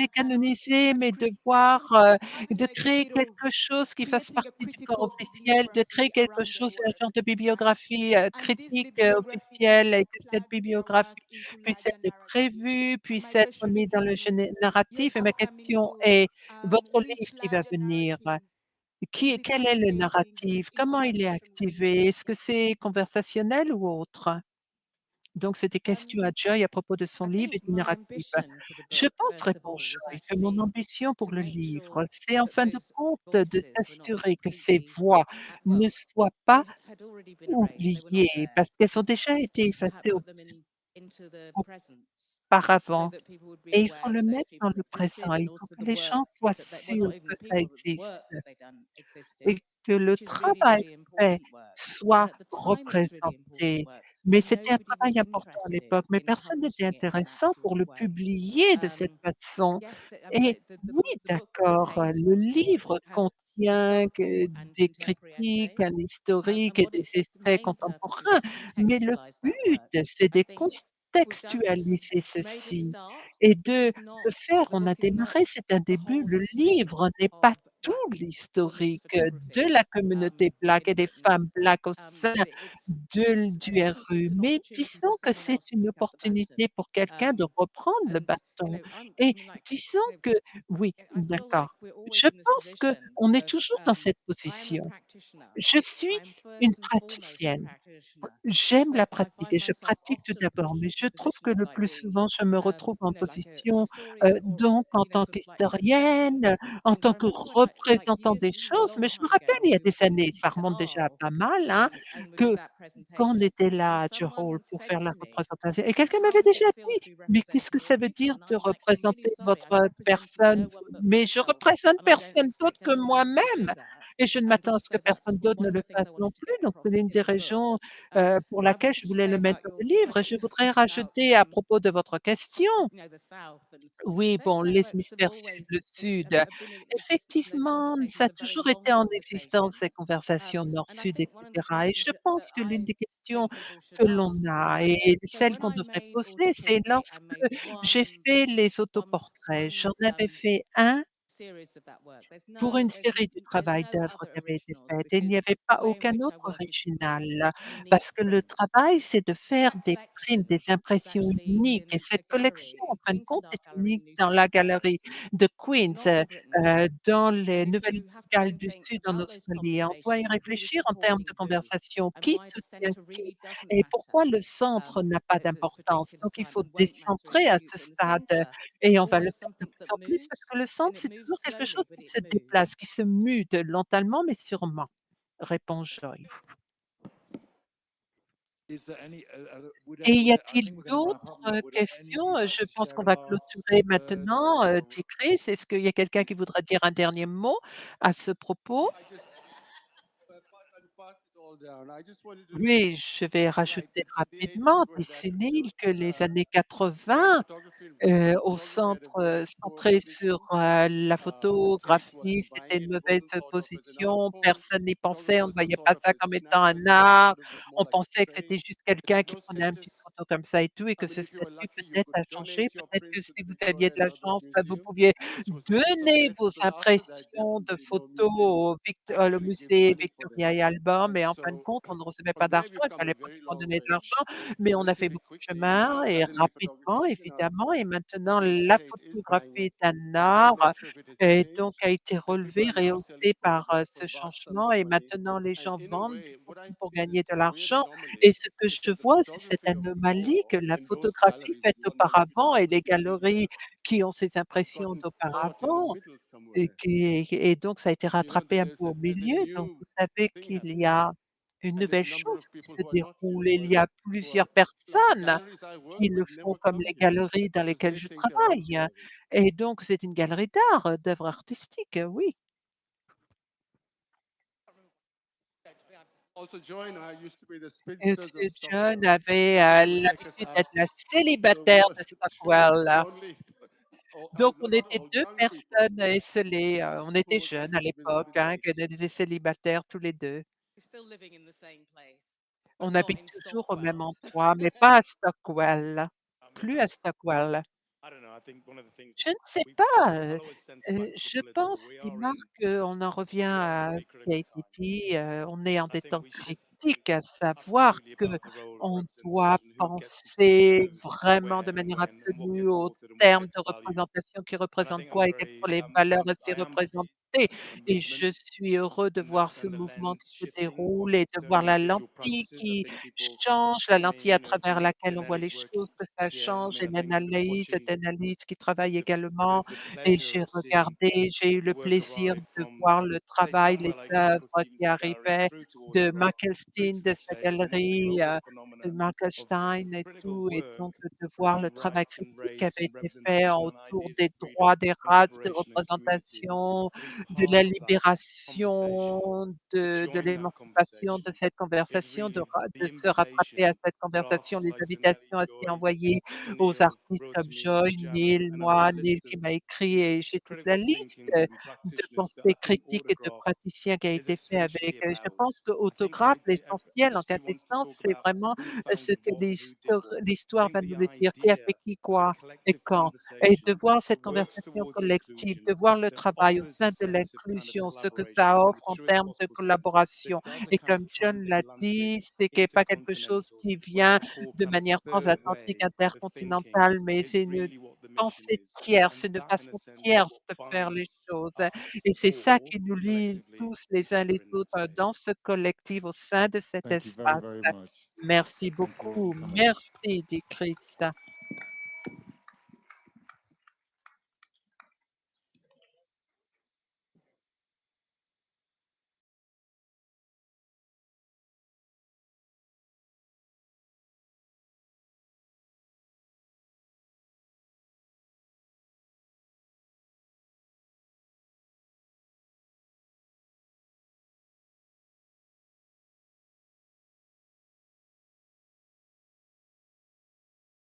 B: les canoniser, mais de voir, de créer quelque chose qui fasse
F: creating a
B: partie du corps
F: critical
B: officiel, de créer
F: bibliography
B: quelque
F: around their
B: chose, un
F: work.
B: genre de bibliographie,
F: And this
B: critique,
F: bibliography
B: officielle et que cette
F: plug their
B: bibliographie
F: work into
B: puisse
F: larger
B: être
F: narratives.
B: prévue,
F: And
B: puisse
F: my
B: être
F: question
B: mise dans le
F: is, your
B: narratif et ma
F: upcoming
B: question
F: book,
B: est: votre livre
F: which
B: qui va
F: larger
B: venir,
F: narratives is it
B: quel est le
F: activating? Is it
B: narratif?
F: in
B: Comment il est
F: conversation with
B: activé? Est-ce que
F: readers?
B: c'est conversationnel ou autre? Donc c'est des questions à Joy à propos de son
D: I
B: livre et
D: think
B: du
D: my
B: narratif.
D: ambition for the
B: Je
D: book,
B: pense,
D: first of
B: répond
D: all, was
B: Joy, que mon
D: actually
B: ambition pour
D: to
B: le
D: make
B: livre,
D: sure
B: c'est en
D: that
B: fin de
D: those
B: compte de
D: voices were not
B: s'assurer que ces
D: completely
B: voix ne
D: well,
B: soient pas
D: had already been erased. They were not
B: oubliées,
D: there.
B: parce qu'elles ont
D: And
B: déjà été
D: just
B: effacées
D: put them into the presence so
B: auparavant.
D: that people would be
B: Et il faut
D: aware
B: le
D: that those
B: mettre dans
D: people
B: le présent.
D: existed and
B: Il faut
D: also
B: que
D: the
B: les
D: work
B: gens soient
D: that they, well,
B: sûrs
D: not even
B: que
D: the
B: ça
D: people, but the
B: existe
D: work that they done existed,
B: et que le
D: which was really,
B: travail
D: really
B: fait
D: important work.
B: soit
D: And at the time, it was really important
B: représenté.
D: work,
B: Mais
D: but
B: c'était un
D: nobody was
B: travail important à
D: interested
B: l'époque, mais
D: in
B: personne n'était
D: publishing it in that
B: intéressant
D: sort
B: pour
D: of
B: le
D: way.
B: publier de cette façon.
D: Yes, I mean
B: Et oui,
D: the book
B: d'accord,
D: contains,
B: le
D: first of all,
B: livre
D: has
B: contient que
D: historical and
B: des
D: contemporary
B: critiques, un
D: essays. And
B: historique et
D: what
B: des
D: its
B: essais
D: main purpose is
B: contemporains,
D: to
B: mais le
D: contextualize that
B: but,
D: work.
B: c'est
D: I
B: de
D: think we've
B: contextualiser
D: made a
B: ceci
D: start.
B: et
D: This
B: de
D: is not,
B: le faire.
D: the
B: On a
D: book is not
B: démarré, c'est un
D: the
B: début.
D: whole
B: Le
D: history
B: livre n'est pas
D: of
B: tout
D: Black women's
B: l'historique de
D: photography
B: la communauté Black et
D: in
B: des
D: Britain.
B: femmes Black au sein
D: But
B: du RU,
D: it's an
B: mais
D: opportunity for
B: disons que
D: someone
B: c'est
D: else to
B: une
D: pick up the baton.
B: opportunité pour quelqu'un de
D: Um,
B: reprendre le
D: and
B: bâton et
D: I mean, like,
B: disons que oui,
D: I feel like
B: d'accord.
D: we're
B: Je
D: always in this
B: pense
D: position
B: qu'on est
D: of
B: toujours dans cette
D: I am a
B: position.
D: practitioner.
B: Je suis
D: I am
B: une
D: first and foremost a
B: praticienne.
D: practitioner,
B: J'aime la
D: but I
B: pratique
D: find
B: et je
D: myself
B: pratique tout
D: often
B: d'abord,
D: pushed
B: mais
D: into
B: je
D: a
B: trouve que
D: position of
B: le
D: like
B: plus
D: being,
B: souvent, je me retrouve en
D: like a
B: position,
D: historian or
B: donc en tant
D: sort of like representing
B: qu'historienne, en
D: things. I
B: tant que
D: remember when
B: représentant
D: years,
B: des
D: this is a
B: choses,
D: long
B: mais je me
D: time ago,
B: rappelle il y a
D: we were
B: des années,
D: talking
B: ça
D: to
B: remonte déjà à
D: Arl,
B: pas mal, hein,
D: and we did
B: que
D: that
B: quand on
D: presentation,
B: était
D: and
B: là à Durham
D: someone
B: pour
D: said
B: faire la
D: to me,
B: représentation et quelqu'un
D: how
B: m'avait
D: does
B: déjà
D: it feel
B: dit:
D: to be
B: «Mais qu'est-ce
D: representing
B: que
D: more
B: ça veut
D: people?
B: dire
D: And
B: de
D: I'm like, I'm really
B: représenter
D: sorry, I'm
B: votre
D: representing
B: personne?»
D: no one but
B: Mais je
D: myself.
B: représente
D: I mean, I don't
B: personne d'autre
D: expect
B: que
D: anyone else to
B: moi-même
D: do that.
B: et je ne
D: And
B: m'attends à ce que
D: also, that's
B: personne d'autre
D: one
B: ne
D: of the
B: le
D: things
B: fasse
D: I
B: non
D: wanted to
B: plus.
D: get
B: Donc c'est
D: across
B: l'une
D: in
B: des
D: the book.
B: raisons, pour
D: But
B: laquelle
D: what
B: je
D: did you
B: voulais
D: say
B: le mettre
D: about
B: dans
D: your
B: le livre et je
D: question
B: voudrais
D: about
B: rajouter à propos de votre question.
D: the South? And
B: Oui, bon,
D: those
B: l'hémisphère
D: networks have
B: sud, le
D: always
B: sud.
D: have been in existence, and those
B: Effectivement, ça
D: conversations
B: a
D: are very
B: toujours
D: long
B: été en existence, ces
D: conversations.
B: conversations
D: And I
B: nord-sud,
D: think one of the
B: etc. Et
D: questions
B: je
D: that
B: pense que l'une
D: I
B: des questions
D: think people should
B: que l'on
D: ask is
B: a
D: that,
B: et
D: so
B: celle
D: when
B: qu'on
D: I
B: devrait
D: made
B: poser, c'est
D: Autoportrait, I
B: lorsque
D: made
B: j'ai fait les
D: one
B: autoportraits,
D: one
B: j'en avais fait un
D: series of that work.
B: pour une série du
D: There's
B: travail
D: no
B: d'œuvre
D: other
B: qui avait été
D: originals
B: fait et il n'y
D: because
B: avait
D: the
B: pas
D: way in
B: aucun
D: which I
B: autre
D: work is to make
B: original.
D: unique
B: Parce que le
D: prints.
B: travail, c'est de faire
D: That
B: des prints, des
D: collection is
B: impressions
D: actually
B: uniques et
D: in a
B: cette collection,
D: gallery
B: en
D: in
B: fin de compte,
D: Queensland
B: est
D: Art Gallery
B: unique
D: in New
B: dans la
D: South
B: galerie
D: Wales,
B: de Queens,
D: not in Britain.
B: dans
D: And
B: les
D: if
B: Nouvelles
D: you have to
B: Galles
D: then
B: du
D: think
B: Sud en
D: about those
B: Australie. Et on doit y
D: conversations, who is
B: réfléchir en termes de
D: supporting who,
B: conversation.
D: and
B: Qui
D: why the
B: soutient
D: centre
B: qui?
D: really doesn't
B: Et
D: matter
B: pourquoi le centre n'a pas
D: at this
B: d'importance?
D: particular
B: Donc il
D: time
B: faut
D: and won't matter in the
B: décentrer à ce
D: future. And the
B: stade
D: centre
B: et
D: is
B: on va le
D: always
B: faire de
D: something
B: plus
D: that
B: en plus parce que
D: moves,
B: le
D: and
B: centre,
D: it
B: c'est
D: moves
B: toujours quelque chose
D: slowly, but
B: qui
D: it
B: se
D: moves.
B: déplace, qui se mute lentement mais sûrement, répond Joy. Et y a-t-il d'autres, questions? Je pense qu'on va clôturer maintenant, dit Chris. Est-ce qu'il y a quelqu'un qui voudra dire un dernier mot à ce propos? Oui, je vais rajouter rapidement, dit Sunil, que les années 80 au centre, centré sur, la photographie, c'était une mauvaise position, personne n'y pensait, on ne voyait pas ça comme étant un art. On pensait que c'était juste quelqu'un qui prenait une petite photo comme ça et tout et que ce statut peut-être a changé. Peut-être que si vous aviez de la chance, vous pouviez donner vos impressions de photos au musée Victoria et Albert, mais en fin de compte, on ne recevait pas d'argent, il fallait pratiquement donner de l'argent, mais on a fait beaucoup de chemin et rapidement évidemment et maintenant la photographie est un art et donc a été relevé, rehaussé par, ce changement et maintenant les gens vendent beaucoup pour gagner de l'argent et ce que je vois, c'est cette anomalie que la photographie faite auparavant et les galeries qui ont ces impressions d'auparavant et donc ça a été rattrapé un peu au milieu. Donc vous savez qu'il y a une nouvelle chose qui se déroule. Il y a plusieurs personnes qui le font comme les galeries dans lesquelles je travaille et donc c'est une galerie d'art, d'œuvres artistiques, oui. Monsieur John avait, l'habitude d'être la célibataire de Stockwell. Donc on était 2 personnes esseulées, on était jeunes à l'époque, hein, que des célibataires tous les 2.
D: We're still living in the same place, but
B: On
D: not
B: habite
D: in
B: toujours au même
D: Stockwell.
B: endroit, mais pas à Stockwell, plus à Stockwell. Je ne sais pas, je pense, Marc, qu'on en revient à ce qui a été dit, on est en des temps critiques, à savoir qu'on doit penser vraiment de manière absolue aux termes de représentation, qui représente quoi et quelles sont les valeurs à s'y représenter. santé et je suis heureux de voir ce mouvement qui se déroule et de voir la lentille qui change, la lentille à travers laquelle on voit les choses, que ça change et l'analyse, cette analyse qui travaille également et j'ai eu le plaisir de voir le travail, les œuvres qui arrivaient de Mackelstein, de sa galerie, de Markelstein et tout et donc de voir le travail critique qui avait été fait autour des droits des races, de représentation, de la libération, de l'émancipation, de cette conversation, de se rattraper à cette conversation, les invitations à s'y envoyer aux artistes comme Joy, Neil, moi, Neil qui m'a écrit et j'ai toute la liste de pensées critiques et de praticiens qui a été fait avec, je pense qu'autographe, l'essentiel en quintessence, c'est vraiment ce que l'histoire va nous le dire, qui a fait qui, quoi et quand et de voir cette conversation collective, de voir le travail au sein de l'inclusion, ce que ça offre en termes de collaboration et comme John l'a dit, c'est qu'il y a pas quelque chose qui vient de manière transatlantique, intercontinentale, mais c'est une pensée tierce, une façon tierce de faire les choses et c'est ça qui nous lie tous les uns les autres dans ce collectif, au sein de cet
A: Thank you very,
B: espace.
A: very much.
B: Merci
A: Thank you all
B: beaucoup.
A: for coming.
B: Merci, dit Christ.